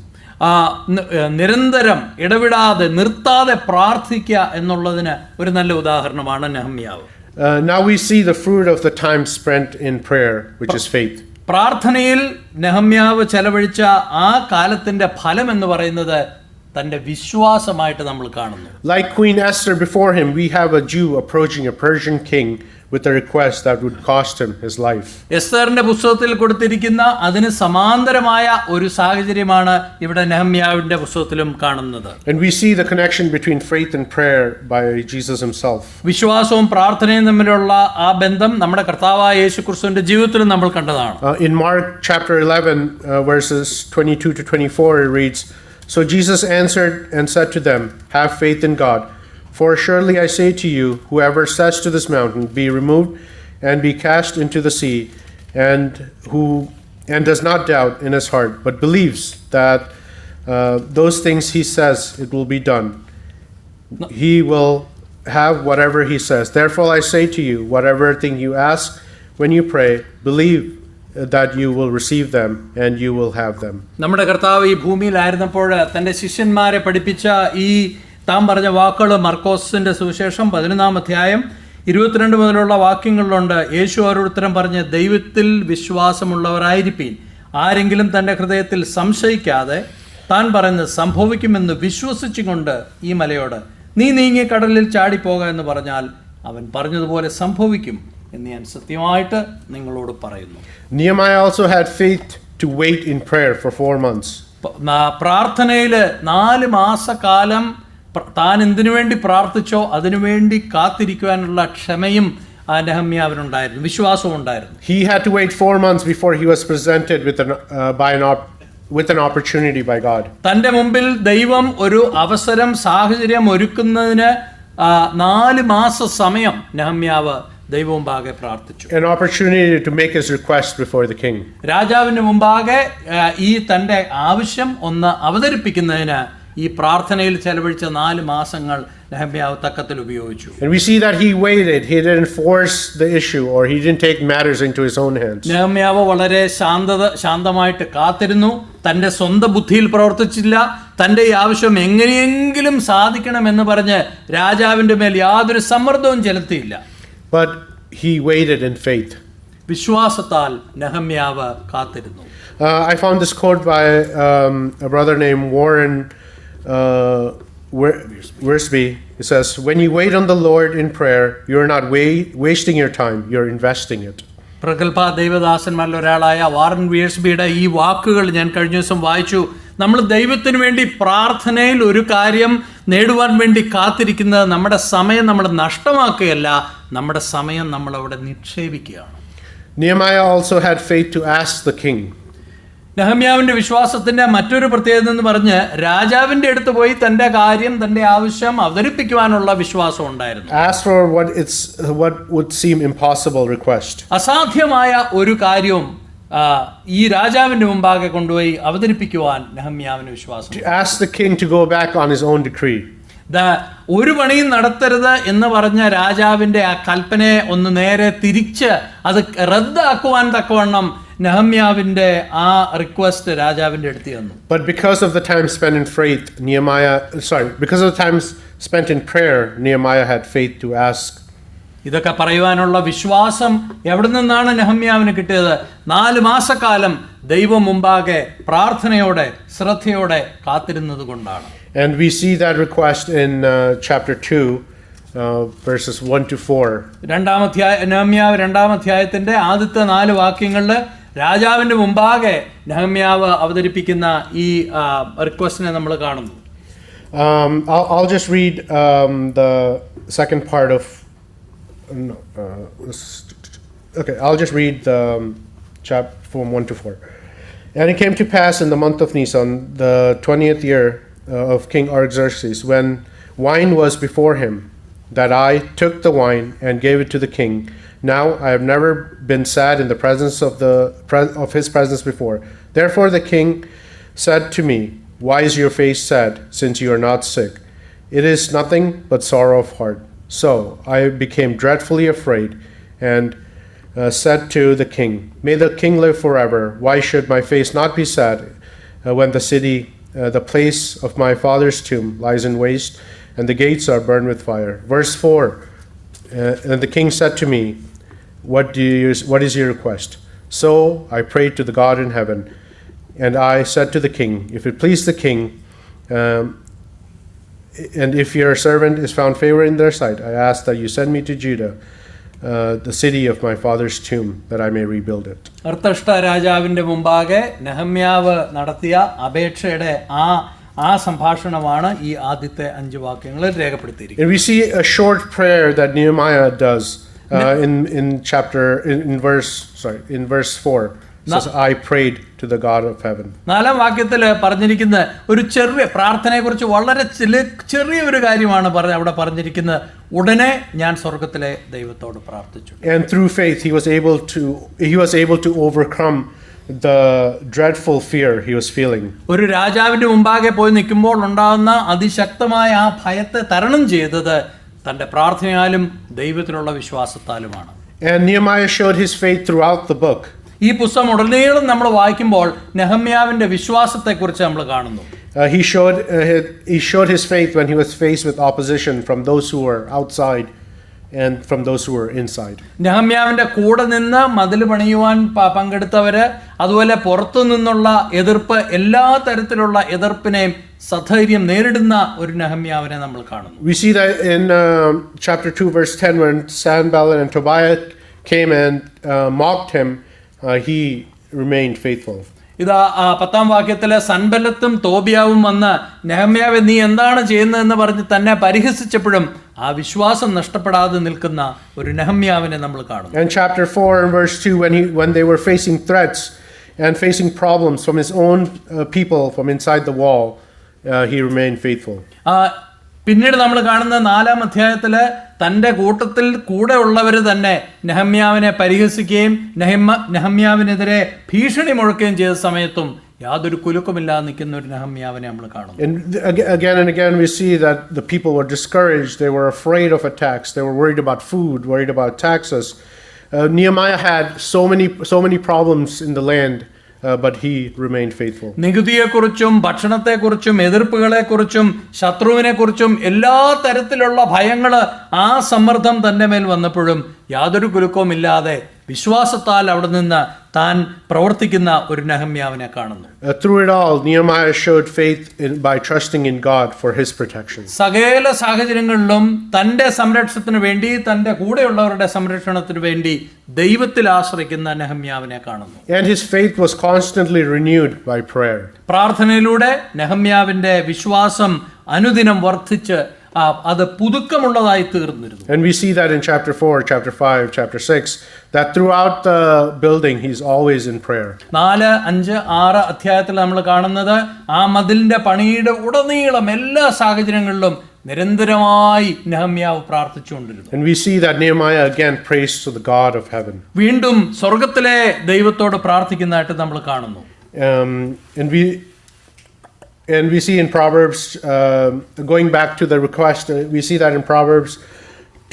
നിരന്തരം ഇടവിടാതെ നിർത്താതെ പ്രാർത്ഥിക്കുക എന്നുള്ളതിന് ഒരു നല്ല ഉദാഹരണമാണ് നെഹമ്യാവ്. Now we see the fruit of the time spent in prayer, which is faith. പ്രാർത്ഥനയിൽ നെഹമ്യാവ് ചെലവഴിച്ച ആ കാലത്തിന്റെ ഫലം എന്ന് പറയുന്നത് തന്റെ വിശ്വാസമായിട്ട് നമ്മൾ കാണുന്നു. Like Queen Esther before him, we have a Jew approaching a Persian king with a request that would cost him his life. എസ്തറിന്റെ പുസ്തകത്തിൽ കൊടുത്തിരിക്കുന്ന അതിന് സമാന്തരമായ ഒരു സാഹചര്യമാണ് ഇവിടെ നെഹമ്യാവിന്റെ പുസ്തകത്തിലും കാണുന്നത്. And we see the connection between faith and prayer by Jesus himself. വിശ്വാസവും പ്രാർത്ഥനയും തമ്മിലുള്ള ആ ബന്ധം നമ്മുടെ കർത്താവായ യേശുക്രിസ്തുവിന്റെ ജീവിതത്തിലും നമ്മൾ കണ്ടതാണ്. In Mark chapter 11 verses 22 to 24 it reads, "So Jesus answered and said to them, have faith in God. For surely I say to you, whoever says to this mountain, be removed and be cast into the sea, and does not doubt in his heart, but believes that those things he says, it will be done, he will have whatever he says. Therefore I say to you, whatever thing you ask when you pray, believe that you will receive them and you will have them." നമ്മുടെ കർത്താവ് ഈ ഭൂമിയിലായിരുന്നപ്പോൾ തന്റെ ശിഷ്യന്മാരെ പഠിപ്പിച്ച ഈ താൻ പറഞ്ഞ വാക്കുകൾ മർക്കോസിന്റെ സുവിശേഷം 11-ാം അധ്യായം 22 മുതലുള്ള വാക്യങ്ങളിലുണ്ട്. യേശു അവരോടുത്തരം പറഞ്ഞ്, ദൈവത്തിൽ വിശ്വാസമുള്ളവരായിരിപ്പീൻ, ആരെങ്കിലും തൻ്റെ ഹൃദയത്തിൽ സംശയിക്കാതെ താൻ പറയുന്നത് സംഭവിക്കുമെന്ന് വിശ്വസിച്ചുകൊണ്ട് ഈ മലയോട് നീ നീങ്ങി കടലിൽ ചാടിപ്പോക എന്ന് പറഞ്ഞാൽ അവൻ പറഞ്ഞതുപോലെ സംഭവിക്കും എന്ന് ഞാൻ സത്യമായിട്ട് നിങ്ങളോട് പറയുന്നു. Nehemiah also had faith to wait in prayer for 4 months. പ്രാർത്ഥനയിൽ 4 മാസക്കാലം താൻ എന്തിനു വേണ്ടി പ്രാർത്ഥിച്ചോ അതിനുവേണ്ടി കാത്തിരിക്കുവാനുള്ള ക്ഷമയും നെഹമ്യാവിനുണ്ടായിരുന്നു, വിശ്വാസവും ഉണ്ടായിരുന്നു. He had to wait 4 months before he was presented with an opportunity by God. തന്റെ മുമ്പിൽ ദൈവം ഒരു അവസരം സാഹചര്യം ഒരുക്കുന്നതിന് 4 മാസ സമയം നെഹമ്യാവ് ദൈവമുമ്പാകെ പ്രാർത്ഥിച്ചു. An opportunity to make his request before the king. രാജാവിന്റെ മുമ്പാകെ ഈ തന്റെ ആവശ്യം ഒന്ന് അവതരിപ്പിക്കുന്നതിന് ഈ പ്രാർത്ഥനയിൽ ചെലവഴിച്ച 4 മാസങ്ങൾ നെഹമ്യാവ് തക്കത്തിൽ ഉപയോഗിച്ചു. And we see that he waited. He didn't force the issue or he didn't take matters into his own hands. നെഹമ്യാവ് വളരെ ശാന്തമായിട്ട് കാത്തിരുന്നു. തന്റെ സ്വന്തം ബുദ്ധിയിൽ പ്രവർത്തിച്ചില്ല. തന്റെ ഈ ആവശ്യം എങ്ങനെയെങ്കിലും സാധിക്കണമെന്ന് പറഞ്ഞ് രാജാവിന്റെ മേൽ യാതൊരു സമ്മർദ്ദവും ചെലുത്തിയില്ല. But he waited in faith. വിശ്വാസത്താൽ നെഹമ്യാവ് കാത്തിരുന്നു. I found this quote by a brother named Warren Wiersbe. It says, "When you wait on the Lord in prayer, you're not wasting your time, you're investing it." പ്രഗൽഭ ദൈവദാസന്മാരിൽ ഒരാളായ Warren വിയർസ്ബിയുടെ ഈ വാക്കുകൾ ഞാൻ കഴിഞ്ഞ ദിവസം വായിച്ചു. നമ്മൾ ദൈവത്തിന് വേണ്ടി പ്രാർത്ഥനയിൽ ഒരു കാര്യം നേടുവാൻ വേണ്ടി കാത്തിരിക്കുന്നത് നമ്മുടെ സമയം നമ്മൾ നഷ്ടമാക്കുകയല്ല, നമ്മുടെ സമയം നമ്മൾ അവിടെ നിക്ഷേപിക്കുകയാണ്. Nehemiah also had faith to ask the king. നെഹമ്യാവിന്റെ വിശ്വാസത്തിന്റെ മറ്റൊരു പ്രത്യേകത എന്ന് പറഞ്ഞ് രാജാവിന്റെ അടുത്ത് പോയി തന്റെ കാര്യം തന്റെ ആവശ്യം അവതരിപ്പിക്കുവാനുള്ള വിശ്വാസം ഉണ്ടായിരുന്നു. Ask for what would seem impossible request. അസാധ്യമായ ഒരു കാര്യവും ഈ രാജാവിന്റെ മുമ്പാകെ കൊണ്ടുപോയി അവതരിപ്പിക്കുവാൻ നെഹമ്യാവിന് വിശ്വാസം. To ask the king to go back on his own decree. ഒരു പണിയും നടത്തരുത് എന്ന് പറഞ്ഞ രാജാവിന്റെ ആ കൽപ്പനയെ ഒന്ന് നേരെ തിരിച്ച് അത് റദ്ദാക്കുവാൻ തക്കവണ്ണം നെഹമ്യാവിന്റെ ആ റിക്വസ്റ്റ് രാജാവിന്റെ അടുത്ത് വന്നു. But because of the time spent in faith, because of the time spent in prayer, Nehemiah had faith to ask. ഇതൊക്കെ പറയുവാനുള്ള വിശ്വാസം എവിടെ നിന്നാണ് നെഹമ്യാവിന് കിട്ടിയത്? 4 മാസക്കാലം ദൈവം മുമ്പാകെ പ്രാർത്ഥനയോടെ ശ്രദ്ധയോടെ കാത്തിരുന്നത് കൊണ്ടാണ്. And we see that request in chapter 2, verses 1 to 4. നെഹമ്യാവ് 2-ാം അധ്യായത്തിന്റെ ആദ്യത്തെ 4 വാക്യങ്ങളിൽ രാജാവിന്റെ മുമ്പാകെ നെഹമ്യാവ് അവതരിപ്പിക്കുന്ന ഈ റിക്വസ്റ്റിനെ നമ്മൾ കാണുന്നു. I'll just read the second part of I'll just read the chapter from 1 to 4. And it came to pass in the month of Nisan, the 20th year of King Artaxerxes, when wine was before him, that I took the wine and gave it to the king. Now I have never been sad in the presence of his presence before. Therefore the king said to me, Why is your face sad, since you are not sick? It is nothing but sorrow of heart. So I became dreadfully afraid, and said to the king, May the king live forever. Why should my face not be sad when the city, the place of my father's tomb, lies in waste, and the gates are burned with fire? Verse 4, and the king said to me, What is your request? So I prayed to the God in heaven, and I said to the king, If it please the king, and if your servant is found favor in their sight, I ask that you send me to Judah, the city of my father's tomb, that I may rebuild it. അർത്തഷ്ഠ രാജാവിന്റെ മുമ്പാകെ നെഹമ്യാവ് നടത്തിയ അപേക്ഷയുടെ ആ സംഭാഷണമാണ് ഈ ആദ്യത്തെ 5 വാക്യങ്ങളിൽ രേഖപ്പെടുത്തിയിരിക്കുന്നത്. And we see a short prayer that Nehemiah does in verse 4. It says, I prayed to the God of heaven. 4-ാം വാക്യത്തിൽ പറഞ്ഞിരിക്കുന്ന ഒരു ചെറിയ പ്രാർത്ഥനയെക്കുറിച്ച് വളരെ ചെറിയ ഒരു കാര്യമാണ് അവിടെ പറഞ്ഞിരിക്കുന്നത്. ഉടനെ ഞാൻ സ്വർഗ്ഗത്തിലെ ദൈവത്തോട് പ്രാർത്ഥിച്ചു. And through faith he was able to overcome the dreadful fear he was feeling. ഒരു രാജാവിന്റെ മുമ്പാകെ പോയി നിൽക്കുമ്പോൾ ഉണ്ടാകുന്ന അതിശക്തമായ ആ ഭയത്തെ തരണം ചെയ്തത് തന്റെ പ്രാർത്ഥനയാലും ദൈവത്തിലുള്ള വിശ്വാസത്താലുമാണ്. And Nehemiah showed his faith throughout the book. ഈ പുസ്തകം ഉടനീളം നമ്മൾ വായിക്കുമ്പോൾ നെഹമ്യാവിന്റെ വിശ്വാസത്തെക്കുറിച്ച് നമ്മൾ കാണുന്നു. He showed his faith when he was faced with opposition from those who were outside and from those who were inside. നെഹമ്യാവിന്റെ കൂടെ നിന്ന് മതിൽ പണിയുവാൻ പങ്കെടുത്തവര്, അതുപോലെ പുറത്തു നിന്നുള്ള എതിർപ്പ്, എല്ലാ തരത്തിലുള്ള എതിർപ്പിനെയും സധൈര്യം നേരിടുന്ന ഒരു നെഹമ്യാവിനെ നമ്മൾ കാണുന്നു. We see that in chapter 2 verse 10, when Sanballat and Tobiah came and mocked him, he remained faithful. ഇതാ 10-ാം വാക്യത്തിലെ സൻബല്ലത്തും തോബിയാവും വന്ന് നെഹമ്യാവെ നീ എന്താണ് ചെയ്യുന്നതെന്ന് പറഞ്ഞ് തന്നെ പരിഹസിച്ചപ്പോഴും ആ വിശ്വാസം നഷ്ടപ്പെടാതെ നിൽക്കുന്ന ഒരു നെഹമ്യാവിനെ നമ്മൾ കാണുന്നു. And chapter 4 and verse 2, when they were facing threats and facing problems from his own people from inside the wall, he remained faithful. പിന്നീട് നമ്മൾ കാണുന്ന 4-ാം അധ്യായത്തില് തൻ്റെ കൂട്ടത്തിൽ കൂടെ ഉള്ളവർ തന്നെ നെഹമ്യാവിനെ പരിഹസിക്കുകയും നെഹമ്യാവിനെതിരെ ഭീഷണി മുഴക്കുകയും ചെയ്ത സമയത്തും യാതൊരു കുലുക്കമില്ലാതെ നിൽക്കുന്ന ഒരു നെഹമ്യാവിനെ നമ്മൾ കാണുന്നു. And again and again we see that the people were discouraged, they were afraid of attacks, they were worried about food, worried about taxes. Nehemiah had so many problems in the land, but he remained faithful. നികുതിയെക്കുറിച്ചും ഭക്ഷണത്തെക്കുറിച്ചും എതിർപ്പുകളെക്കുറിച്ചും ശത്രുവിനെക്കുറിച്ചും എല്ലാ തരത്തിലുള്ള ഭയങ്ങൾ ആ സമ്മർദ്ദം തൻ്റെ മേൽ വന്നപ്പോഴും യാതൊരു കുലുക്കവുമില്ലാതെ വിശ്വാസത്താൽ അവിടെ നിന്ന് താൻ പ്രവർത്തിക്കുന്ന ഒരു നെഹമ്യാവിനെ കാണുന്നു. Through it all, Nehemiah showed faith by trusting in God for his protection. സകല സാഹചര്യങ്ങളിലും തൻ്റെ സംരക്ഷണത്തിന് വേണ്ടി, തൻ്റെ കൂടെയുള്ളവരുടെ സംരക്ഷണത്തിന് വേണ്ടി ദൈവത്തിൽ ആശ്രയിക്കുന്ന നെഹമ്യാവിനെ കാണുന്നു. And his faith was constantly renewed by prayer. പ്രാർത്ഥനയിലൂടെ നെഹമ്യാവിന്റെ വിശ്വാസം അനുദിനം വർദ്ധിച്ച് അത് പുതുക്കമുള്ളതായി തീർന്നിരുന്നു. And we see that in chapter 4, chapter 5, chapter 6, that throughout the building he's always in prayer. 4, 5, 6 അധ്യായത്തിൽ നമ്മൾ കാണുന്നത് ആ മതിലിന്റെ പണിയുടെ ഉടനീളം എല്ലാ സാഹചര്യങ്ങളിലും നിരന്തരമായി നെഹമ്യാവ് പ്രാർത്ഥിച്ചുകൊണ്ടിരുന്നു. And we see that Nehemiah again prays to the God of heaven. വീണ്ടും സ്വർഗ്ഗത്തിലെ ദൈവത്തോട് പ്രാർത്ഥിക്കുന്നതായിട്ട് നമ്മൾ കാണുന്നു. And we see in Proverbs, going back to the request, we see that in Proverbs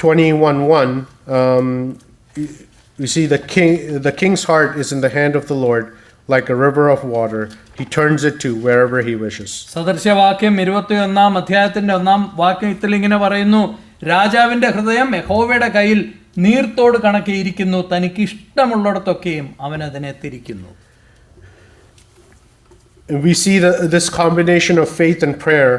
21:1, we see the king's heart is in the hand of the Lord, like a river of water. He turns it to wherever he wishes. സദൃശവാക്യം 21-ാം അധ്യായത്തിന്റെ 1-ാം വാക്യത്തിൽ ഇങ്ങനെ പറയുന്നു, രാജാവിന്റെ ഹൃദയം യഹോവയുടെ കയ്യിൽ നീർത്തോട് കണക്കെ ഇരിക്കുന്നു, തനിക്ക് ഇഷ്ടമുള്ളിടത്തൊക്കെയും അവൻ അതിനെ തിരിക്കുന്നു. We see this combination of faith and prayer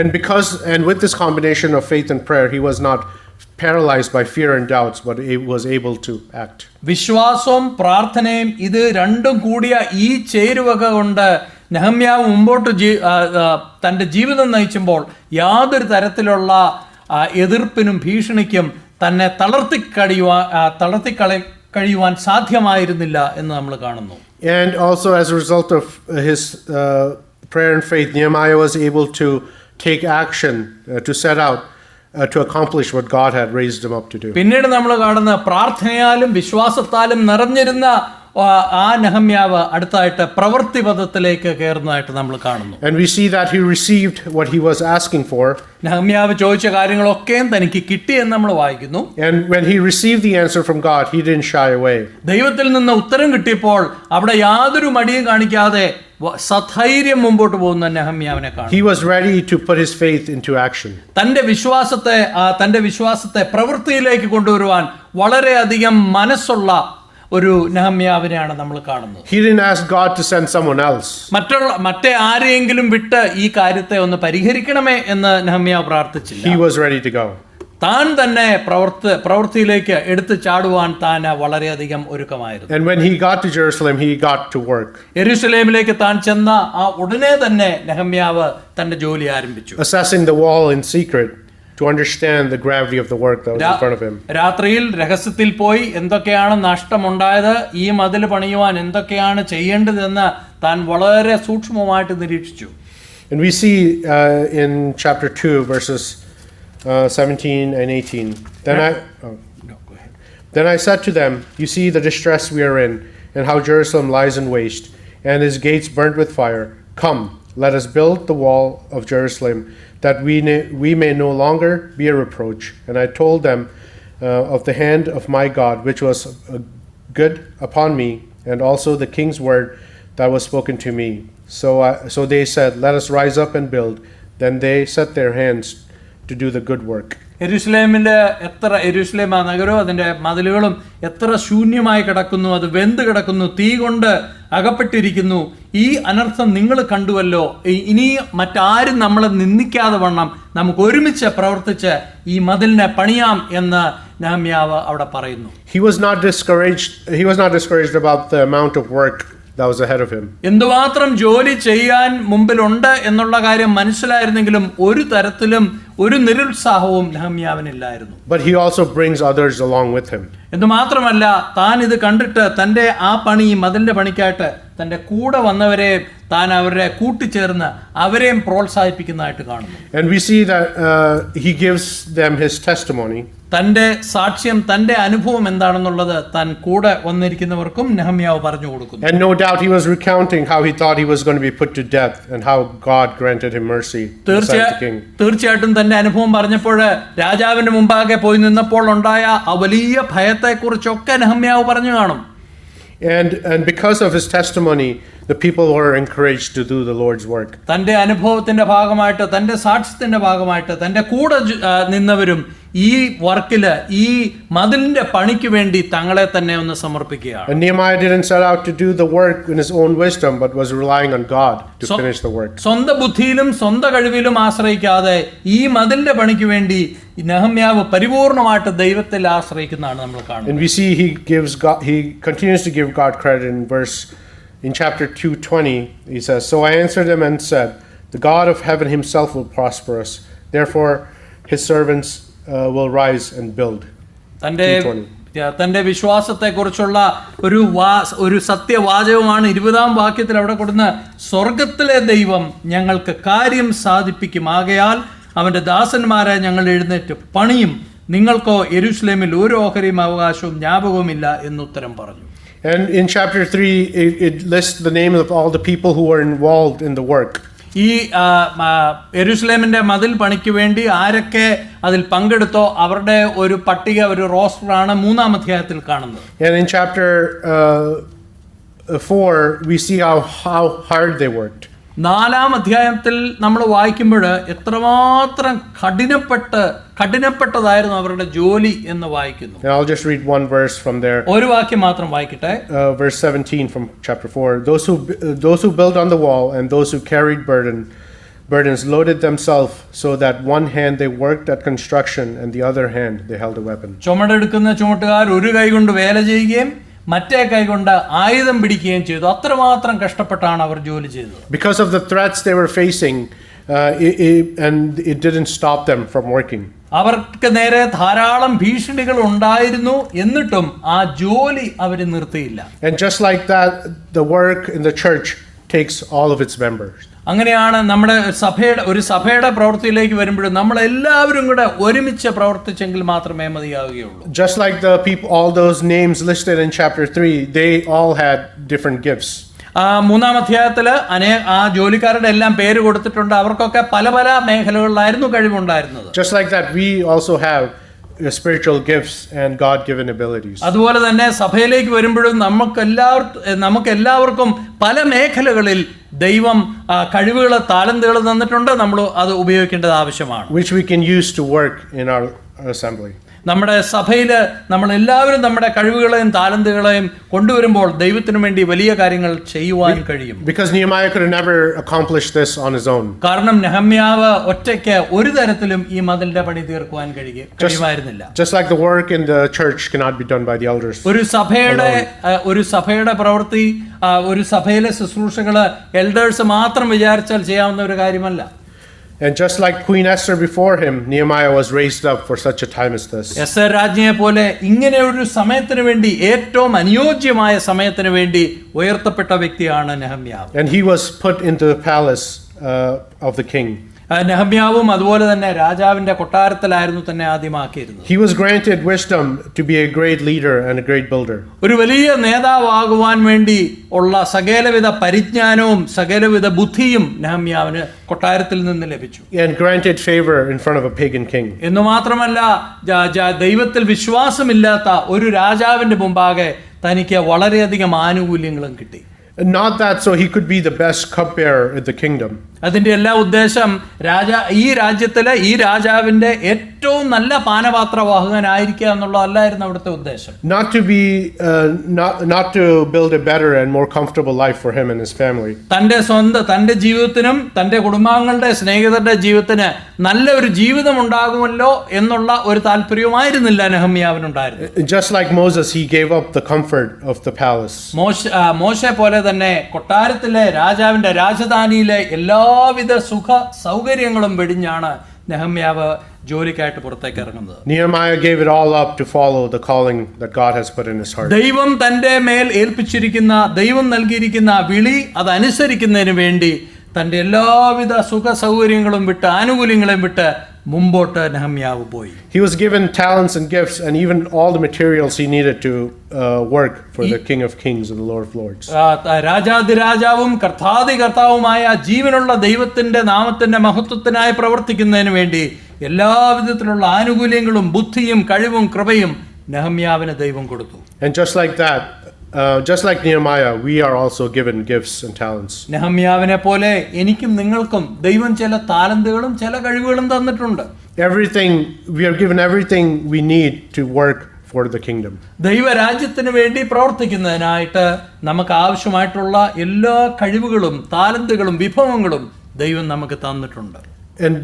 and with this combination of faith and prayer, he was not paralyzed by fear and doubts, but he was able to act. വിശ്വാസവും പ്രാർത്ഥനയും ഇത് രണ്ടും കൂടിയ ഈ ചേരുവക കൊണ്ട് നെഹമ്യാവ് മുമ്പോട്ട് തൻ്റെ ജീവിതം നയിച്ചുമ്പോൾ യാതൊരു തരത്തിലുള്ള എതിർപ്പിനും ഭീഷണിക്കും തന്നെ കഴിയുവാൻ സാധ്യമായിരുന്നില്ല എന്ന് നമ്മൾ കാണുന്നു. And also as a result of his prayer and faith, Nehemiah was able to take action to set out to accomplish what God had raised him up to do. പിന്നീട് നമ്മൾ കാണുന്ന പ്രാർത്ഥനയാലും വിശ്വാസത്താലും നിറഞ്ഞിരുന്ന ആ നെഹമ്യാവ് അടുത്തായിട്ട് പ്രവൃത്തി പദത്തിലേക്ക് കയറുന്നതായിട്ട് നമ്മൾ കാണുന്നു. And we see that he received what he was asking for. നെഹമ്യാവ് ചോദിച്ച കാര്യങ്ങളൊക്കെയും തനിക്ക് കിട്ടിയെന്ന് നമ്മൾ വായിക്കുന്നു. And when he received the answer from God, he didn't shy away. ദൈവത്തിൽ നിന്ന് ഉത്തരം കിട്ടിയപ്പോൾ അവിടെ യാതൊരു മടിയും കാണിക്കാതെ സധൈര്യം മുമ്പോട്ട് പോകുന്ന നെഹമ്യാവിനെ കാണും. He was ready to put his faith into action. തന്റെ വിശ്വാസത്തെ പ്രവൃത്തിയിലേക്ക് കൊണ്ടുവരുവാൻ വളരെയധികം മനസ്സുള്ള ഒരു നെഹമ്യാവിനെയാണ് നമ്മൾ കാണുന്നത്. He didn't ask God to send someone else. മറ്റേ ആരെയെങ്കിലും വിട്ട് ഈ കാര്യത്തെ ഒന്ന് പരിഹരിക്കണമേ എന്ന് നെഹമ്യാവ് പ്രാർത്ഥിച്ചില്ല. He was ready to go. താൻ തന്നെ പ്രവൃത്തിയിലേക്ക് എടുത്തു ചാടുവാൻ താൻ വളരെയധികം ഒരുക്കമായിരുന്നു. And when he got to Jerusalem, he got to work. യെരൂശലേമിലേക്ക് താൻ ചെന്ന ആ ഉടനെ തന്നെ നെഹമ്യാവ് തന്റെ ജോലി ആരംഭിച്ചു. Assessing the wall in secret to understand the gravity of the work that was in front of him. രാത്രിയിൽ രഹസ്യത്തിൽ പോയി എന്തൊക്കെയാണ് നഷ്ടമുണ്ടായത്, ഈ മതിൽ പണിയുവാൻ എന്തൊക്കെയാണ് ചെയ്യേണ്ടതെന്ന് താൻ വളരെ സൂക്ഷ്മമായിട്ട് നിരീക്ഷിച്ചു. And we see in chapter 2 verses 17 and 18. Then I said to them, you see the distress we are in, and how Jerusalem lies in waste, and his gates burnt with fire. Come, let us build the wall of Jerusalem, that we may no longer be a reproach. And I told them of the hand of my God, which was good upon me, and also the king's word that was spoken to me. So they said, let us rise up and build. Then they set their hands to do the good work. യെരൂശലേം ആ നഗരവും അതിൻ്റെ മതിലുകളും എത്ര ശൂന്യമായി കിടക്കുന്നു, അത് വെന്ത് കിടക്കുന്നു, തീ കൊണ്ട് അകപ്പെട്ടിരിക്കുന്നു. ഈ അനർത്ഥം നിങ്ങൾ കണ്ടുവല്ലോ. ഇനി മറ്റാരും നമ്മളെ നിന്ദിക്കാതെ വണ്ണം നമുക്ക് ഒരുമിച്ച് പ്രവർത്തിച്ച് ഈ മതിലിനെ പണിയാം എന്ന് നെഹമ്യാവ് അവിടെ പറയുന്നു. He was not discouraged about the amount of work that was ahead of him. എന്തുമാത്രം ജോലി ചെയ്യാൻ മുമ്പിലുണ്ട് എന്നുള്ള കാര്യം മനസ്സിലായിരുന്നെങ്കിലും ഒരു തരത്തിലും ഒരു നിരുത്സാഹവും നെഹമ്യാവിനില്ലായിരുന്നു. But he also brings others along with him. എന്തുമാത്രമല്ല, താൻ ഇത് കണ്ടിട്ട് തൻ്റെ ആ പണി, മതിലിന്റെ പണിക്കായിട്ട് തൻ്റെ കൂടെ വന്നവരെ താൻ അവരെ കൂട്ടിച്ചേർന്ന് അവരെയും പ്രോത്സാഹിപ്പിക്കുന്നതായിട്ട് കാണുന്നു. And we see that he gives them his testimony. തൻ്റെ സാക്ഷ്യം, തൻ്റെ അനുഭവം എന്താണെന്നുള്ളത് താൻ കൂടെ വന്നിരിക്കുന്നവർക്കും നെഹമ്യാവ് പറഞ്ഞു കൊടുക്കുന്നു. And no doubt he was recounting how he thought he was going to be put to death and how God granted him mercy. തീർച്ചയായിട്ടും തന്റെ അനുഭവം പറഞ്ഞപ്പോൾ രാജാവിന്റെ മുമ്പാകെ പോയി നിന്നപ്പോൾ ഉണ്ടായ ആ വലിയ ഭയത്തെക്കുറിച്ചൊക്കെ നെഹമ്യാവ് പറഞ്ഞു കാണും. And because of his testimony, the people were encouraged to do the Lord's work. തന്റെ അനുഭവത്തിന്റെ ഭാഗമായിട്ട്, തന്റെ സാക്ഷ്യത്തിന്റെ ഭാഗമായിട്ട് തന്റെ കൂടെ നിന്നവരും ഈ വർക്കില്, ഈ മതിലിന്റെ പണിക്ക് വേണ്ടി തങ്ങളെ തന്നെ ഒന്ന് സമർപ്പിക്കുകയാണ്. And Nehemiah didn't set out to do the work in his own wisdom, but was relying on God to finish the work. സ്വന്തം ബുദ്ധിയിലും സ്വന്തം കഴിവിലും ആശ്രയിക്കാതെ ഈ മതിലിന്റെ പണിക്ക് വേണ്ടി നെഹമ്യാവ് പരിപൂർണമായിട്ട് ദൈവത്തിൽ ആശ്രയിക്കുന്നതാണ് നമ്മൾ കാണുന്നത്. And we see he continues to give God credit in chapter 2:20. He says, "So I answered him and said, the God of heaven himself will prosper us. Therefore his servants will rise and build." തന്റെ വിശ്വാസത്തെക്കുറിച്ചുള്ള ഒരു സത്യവാചകമാണ് 20-ാം വാക്യത്തിൽ അവിടെ കൊടുക്കുന്ന, സ്വർഗത്തിലെ ദൈവം ഞങ്ങൾക്ക് കാര്യം സാധിപ്പിക്കും, ആകയാൽ അവന്റെ ദാസന്മാരെ ഞങ്ങൾ എഴുന്നേറ്റ് പണിയും, നിങ്ങൾക്കോ യെരൂശലേമിൽ ഒരു ഓഹരിയും അവകാശവും ജ്ഞാപകവുമില്ല എന്നുത്തരം പറഞ്ഞു. And in chapter 3 it lists the names of all the people who were involved in the work. ഈ യെരൂശലേമിന്റെ മതിൽ പണിക്ക് വേണ്ടി ആരൊക്കെ അതിൽ പങ്കെടുത്തോ അവരുടെ ഒരു പട്ടിക, ഒരു റോസ്റ്ററാണ് 3-ാം അധ്യായത്തിൽ കാണുന്നത്. And in chapter 4 we see how hard they worked. 4-ാം അധ്യായത്തിൽ നമ്മൾ വായിക്കുമ്പോൾ എത്രമാത്രം കഠിനപ്പെട്ടതായിരുന്നു അവരുടെ ജോലി എന്ന് വായിക്കുന്നു. And I'll just read one verse from there. ഒരു വാക്യം മാത്രം വായിക്കട്ടെ. Verse 17 from chapter 4. Those who built on the wall and those who carried burdens loaded themselves, so that one hand they worked at construction and the other hand they held a weapon. ചുമടെടുക്കുന്ന ചുമട്ടുകാർ ഒരു കൈ കൊണ്ട് വേല ചെയ്യുകയും മറ്റേ കൈ കൊണ്ട് ആയുധം പിടിക്കുകയും ചെയ്തു. അത്രമാത്രം കഷ്ടപ്പെട്ടാണ് അവർ ജോലി ചെയ്തത്. Because of the threats they were facing, and it didn't stop them from working. അവർക്ക് നേരെ ധാരാളം ഭീഷണികൾ ഉണ്ടായിരുന്നു, എന്നിട്ടും ആ ജോലി അവർ നിർത്തിയില്ല. And just like that, the work in the church takes all of its members. അങ്ങനെയാണ് നമ്മുടെ ഒരു സഭയുടെ പ്രവൃത്തിയിലേക്ക് വരുമ്പോഴും നമ്മൾ എല്ലാവരും കൂടെ ഒരുമിച്ച് പ്രവർത്തിച്ചെങ്കിൽ മാത്രമേ മതിയാവുകയുള്ളൂ. Just like the people, all those names listed in chapter 3, they all had different gifts. മൂന്നാം അധ്യായത്തിൽ ആ ജോലിക്കാരുടെ എല്ലാം പേര് കൊടുത്തിട്ടുണ്ട്. അവർക്കൊക്കെ പല പല മേഖലകളിലായിരുന്നു കഴിവുണ്ടായിരുന്നത്. Just like that, we also have spiritual gifts and God-given abilities. അതുപോലെ തന്നെ സഭയിലേക്ക് വരുമ്പോഴും നമുക്ക് എല്ലാവർക്കും പല മേഖലകളിൽ ദൈവം കഴിവുകൾ, താലന്തുകൾ തന്നിട്ടുണ്ട്. നമ്മൾ അത് ഉപയോഗിക്കേണ്ടത് ആവശ്യമാണ്. Which we can use to work in our assembly. നമ്മുടെ സഭയിൽ നമ്മൾ എല്ലാവരും നമ്മുടെ കഴിവുകളെയും താലന്തുകളെയും കൊണ്ടുവരുമ്പോൾ ദൈവത്തിനു വേണ്ടി വലിയ കാര്യങ്ങൾ ചെയ്യുവാൻ കഴിയും. Because Nehemiah could have never accomplished this on his own. കാരണം നെഹമ്യാവ് ഒറ്റയ്ക്ക് ഒരു തരത്തിലും ഈ മതിലിന്റെ പണി തീർക്കുവാൻ കഴിയുമായിരുന്നില്ല. Just like the work in the church cannot be done by the elders. ഒരു സഭയുടെ പ്രവൃത്തി, ഒരു സഭയിലെ ശുശ്രൂഷകള് എൽഡേഴ്സ് മാത്രം വിചാരിച്ചാൽ ചെയ്യാവുന്ന ഒരു കാര്യമല്ല. And just like Queen Esther before him, Nehemiah was raised up for such a time as this. Esther രാജ്ഞിയെ പോലെ ഇങ്ങനെ ഒരു സമയത്തിന് വേണ്ടി, ഏറ്റവും അനുയോജ്യമായ സമയത്തിന് വേണ്ടി ഉയർത്തപ്പെട്ട വ്യക്തിയാണ് നെഹമ്യാവ്. And he was put into the palace of the king. നെഹമ്യാവും അതുപോലെ തന്നെ രാജാവിന്റെ കൊട്ടാരത്തിലായിരുന്നു തന്നെ ആദ്യമാക്കിയിരുന്നത്. He was granted wisdom to be a great leader and a great builder. ഒരു വലിയ നേതാവാകുവാൻ വേണ്ടി ഉള്ള സകലവിധ പരിജ്ഞാനവും സകലവിധ ബുദ്ധിയും നെഹമ്യാവിന് കൊട്ടാരത്തിൽ നിന്ന് ലഭിച്ചു. And granted favor in front of a pagan king. എന്ന് മാത്രമല്ല, ദൈവത്തിൽ വിശ്വാസമില്ലാത്ത ഒരു രാജാവിന്റെ മുമ്പാകെ തനിക്ക് വളരെയധികം ആനുകൂല്യങ്ങളും കിട്ടി. Not that so he could be the best cupbearer in the kingdom. അതിന്റെ എല്ലാ ഉദ്ദേശം ഈ രാജ്യത്തിലെ ഈ രാജാവിന്റെ ഏറ്റവും നല്ല പാനപാത്രവാഹകനായിരിക്കുക എന്നുള്ളതല്ലായിരുന്നു അവിടുത്തെ ഉദ്ദേശം. Not to build a better and more comfortable life for him and his family. തന്റെ ജീവിതത്തിനും തന്റെ കുടുംബാംഗങ്ങളുടെ സ്നേഹിതരുടെ ജീവിതത്തിന് നല്ല ഒരു ജീവിതം ഉണ്ടാകുമല്ലോ എന്നുള്ള ഒരു താല്പര്യമായിരുന്നില്ല നെഹമ്യാവിനുണ്ടായിരുന്നത്. Just like Moses, he gave up the comfort of the palace. മോശെ പോലെ തന്നെ കൊട്ടാരത്തിലെ രാജാവിന്റെ രാജധാനിയിലെ എല്ലാവിധ സുഖ സൗകര്യങ്ങളും വെടിഞ്ഞാണ് നെഹമ്യാവ് ജോലിക്കായിട്ട് പുറത്തേക്ക് ഇറങ്ങുന്നത്. Nehemiah gave it all up to follow the calling that God has put in his heart. ദൈവം തന്റെ മേൽ ഏൽപ്പിച്ചിരിക്കുന്ന, ദൈവം നൽകിയിരിക്കുന്ന വിളി അതനുസരിക്കുന്നതിന് വേണ്ടി തന്റെ എല്ലാവിധ സുഖ സൗകര്യങ്ങളും വിട്ട്, ആനുകൂല്യങ്ങളും വിട്ട് മുമ്പോട്ട് നെഹമ്യാവ് പോയി. He was given talents and gifts and even all the materials he needed to work for the King of Kings and the Lord of Lords. രാജാതിരാജാവും കർത്താവുമായ ജീവനുള്ള ദൈവത്തിന്റെ നാമത്തിന്റെ മഹത്വത്തിനായി പ്രവർത്തിക്കുന്നതിന് വേണ്ടി എല്ലാവിധത്തിലുള്ള ആനുകൂല്യങ്ങളും ബുദ്ധിയും കഴിവും കൃപയും നെഹമ്യാവിന് ദൈവം കൊടുത്തു. And just like that, just like Nehemiah, we are also given gifts and talents. നെഹമ്യാവിനെ പോലെ എനിക്കും നിങ്ങൾക്കും ദൈവം ചില താലന്തുകളും ചില കഴിവുകളും തന്നിട്ടുണ്ട്. We are given everything we need to work for the kingdom. ദൈവരാജ്യത്തിന് വേണ്ടി പ്രവർത്തിക്കുന്നതിനായിട്ട് നമുക്ക് ആവശ്യമായിട്ടുള്ള എല്ലാ കഴിവുകളും താലന്തുകളും വിഭവങ്ങളും ദൈവം നമുക്ക് തന്നിട്ടുണ്ട്. And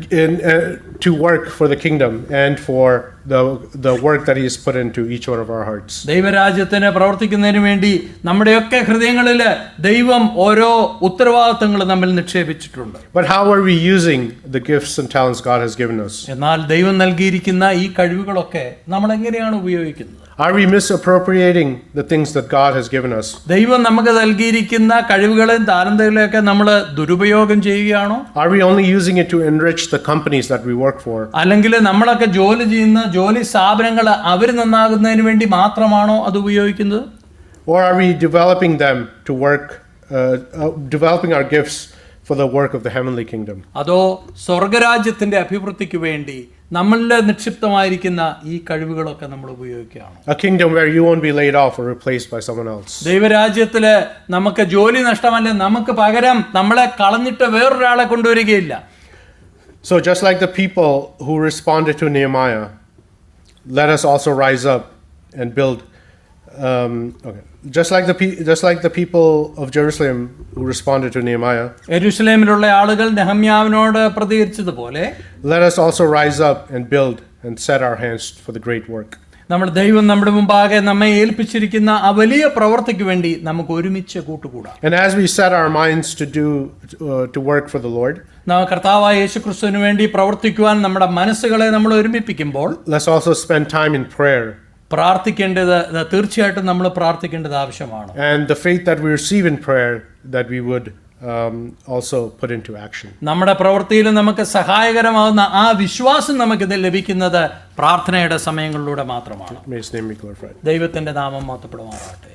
to work for the kingdom and for the work that he has put into each one of our hearts. ദൈവരാജ്യത്തിന് പ്രവർത്തിക്കുന്നതിന് വേണ്ടി നമ്മുടെയൊക്കെ ഹൃദയങ്ങളിൽ ദൈവം ഓരോ ഉത്തരവാദിത്തങ്ങൾ നമ്മിൽ നിക്ഷേപിച്ചിട്ടുണ്ട്. But how are we using the gifts and talents God has given us? എന്നാൽ ദൈവം നൽകിയിരിക്കുന്ന ഈ കഴിവുകളൊക്കെ നമ്മൾ എങ്ങനെയാണ് ഉപയോഗിക്കുന്നത്? Are we misappropriating the things that God has given us? ദൈവം നമുക്ക് നൽകിയിരിക്കുന്ന കഴിവുകളെയും താലന്തുകളെയൊക്കെ നമ്മൾ ദുരുപയോഗം ചെയ്യുകയാണോ? Are we only using it to enrich the companies that we work for? അല്ലെങ്കിൽ നമ്മളൊക്കെ ജോലി ചെയ്യുന്ന ജോലി സ്ഥാപനങ്ങൾ അവർ നന്നാകുന്നതിന് വേണ്ടി മാത്രമാണോ അത് ഉപയോഗിക്കുന്നത്? Or are we developing them to work, developing our gifts for the work of the heavenly kingdom? അതോ സ്വർഗരാജ്യത്തിന്റെ അഭിവൃദ്ധിക്ക് വേണ്ടി നമ്മളിൽ നിക്ഷിപ്തമായിരിക്കുന്ന ഈ കഴിവുകളൊക്കെ നമ്മൾ ഉപയോഗിക്കുകയാണ്? A kingdom where you won't be laid off or replaced by someone else. ദൈവരാജ്യത്തില് നമുക്ക് ജോലി നഷ്ടമല്ല, നമുക്ക് പകരം നമ്മളെ കളഞ്ഞിട്ട് വേറൊരാളെ കൊണ്ടുവരികയില്ല. So just like the people who responded to Nehemiah, let us also rise up and build. Just like the people of Jerusalem who responded to Nehemiah, യെരൂശലേമിലുള്ള ആളുകൾ നെഹമ്യാവിനോട് പ്രതികരിച്ചതുപോലെ let us also rise up and build and set our hands for the great work. നമ്മുടെ ദൈവം നമ്മുടെ മുമ്പാകെ നമ്മെ ഏൽപ്പിച്ചിരിക്കുന്ന ആ വലിയ പ്രവൃത്തിക്ക് വേണ്ടി നമുക്ക് ഒരുമിച്ച് കൂട്ടുകൂടാം. And as we set our minds to work for the Lord, കർത്താവായ യേശുക്രിസ്തുവിന് വേണ്ടി പ്രവർത്തിക്കുവാൻ നമ്മുടെ മനസ്സുകളെ നമ്മൾ ഒരുമിപ്പിക്കുമ്പോൾ let's also spend time in prayer. പ്രാർത്ഥിക്കേണ്ടത് തീർച്ചയായിട്ടും നമ്മൾ പ്രാർത്ഥിക്കേണ്ടത് ആവശ്യമാണ്. And the faith that we receive in prayer, that we would also put into action. നമ്മുടെ പ്രവൃത്തിയിൽ നമുക്ക് സഹായകരമാകുന്ന ആ വിശ്വാസം നമുക്കിത് ലഭിക്കുന്നത് പ്രാർത്ഥനയുടെ സമയങ്ങളിലൂടെ മാത്രമാണ്. May His name be glorified. ദൈവത്തിന്റെ നാമം മഹത്വപ്പെടുമാറാകട്ടെ.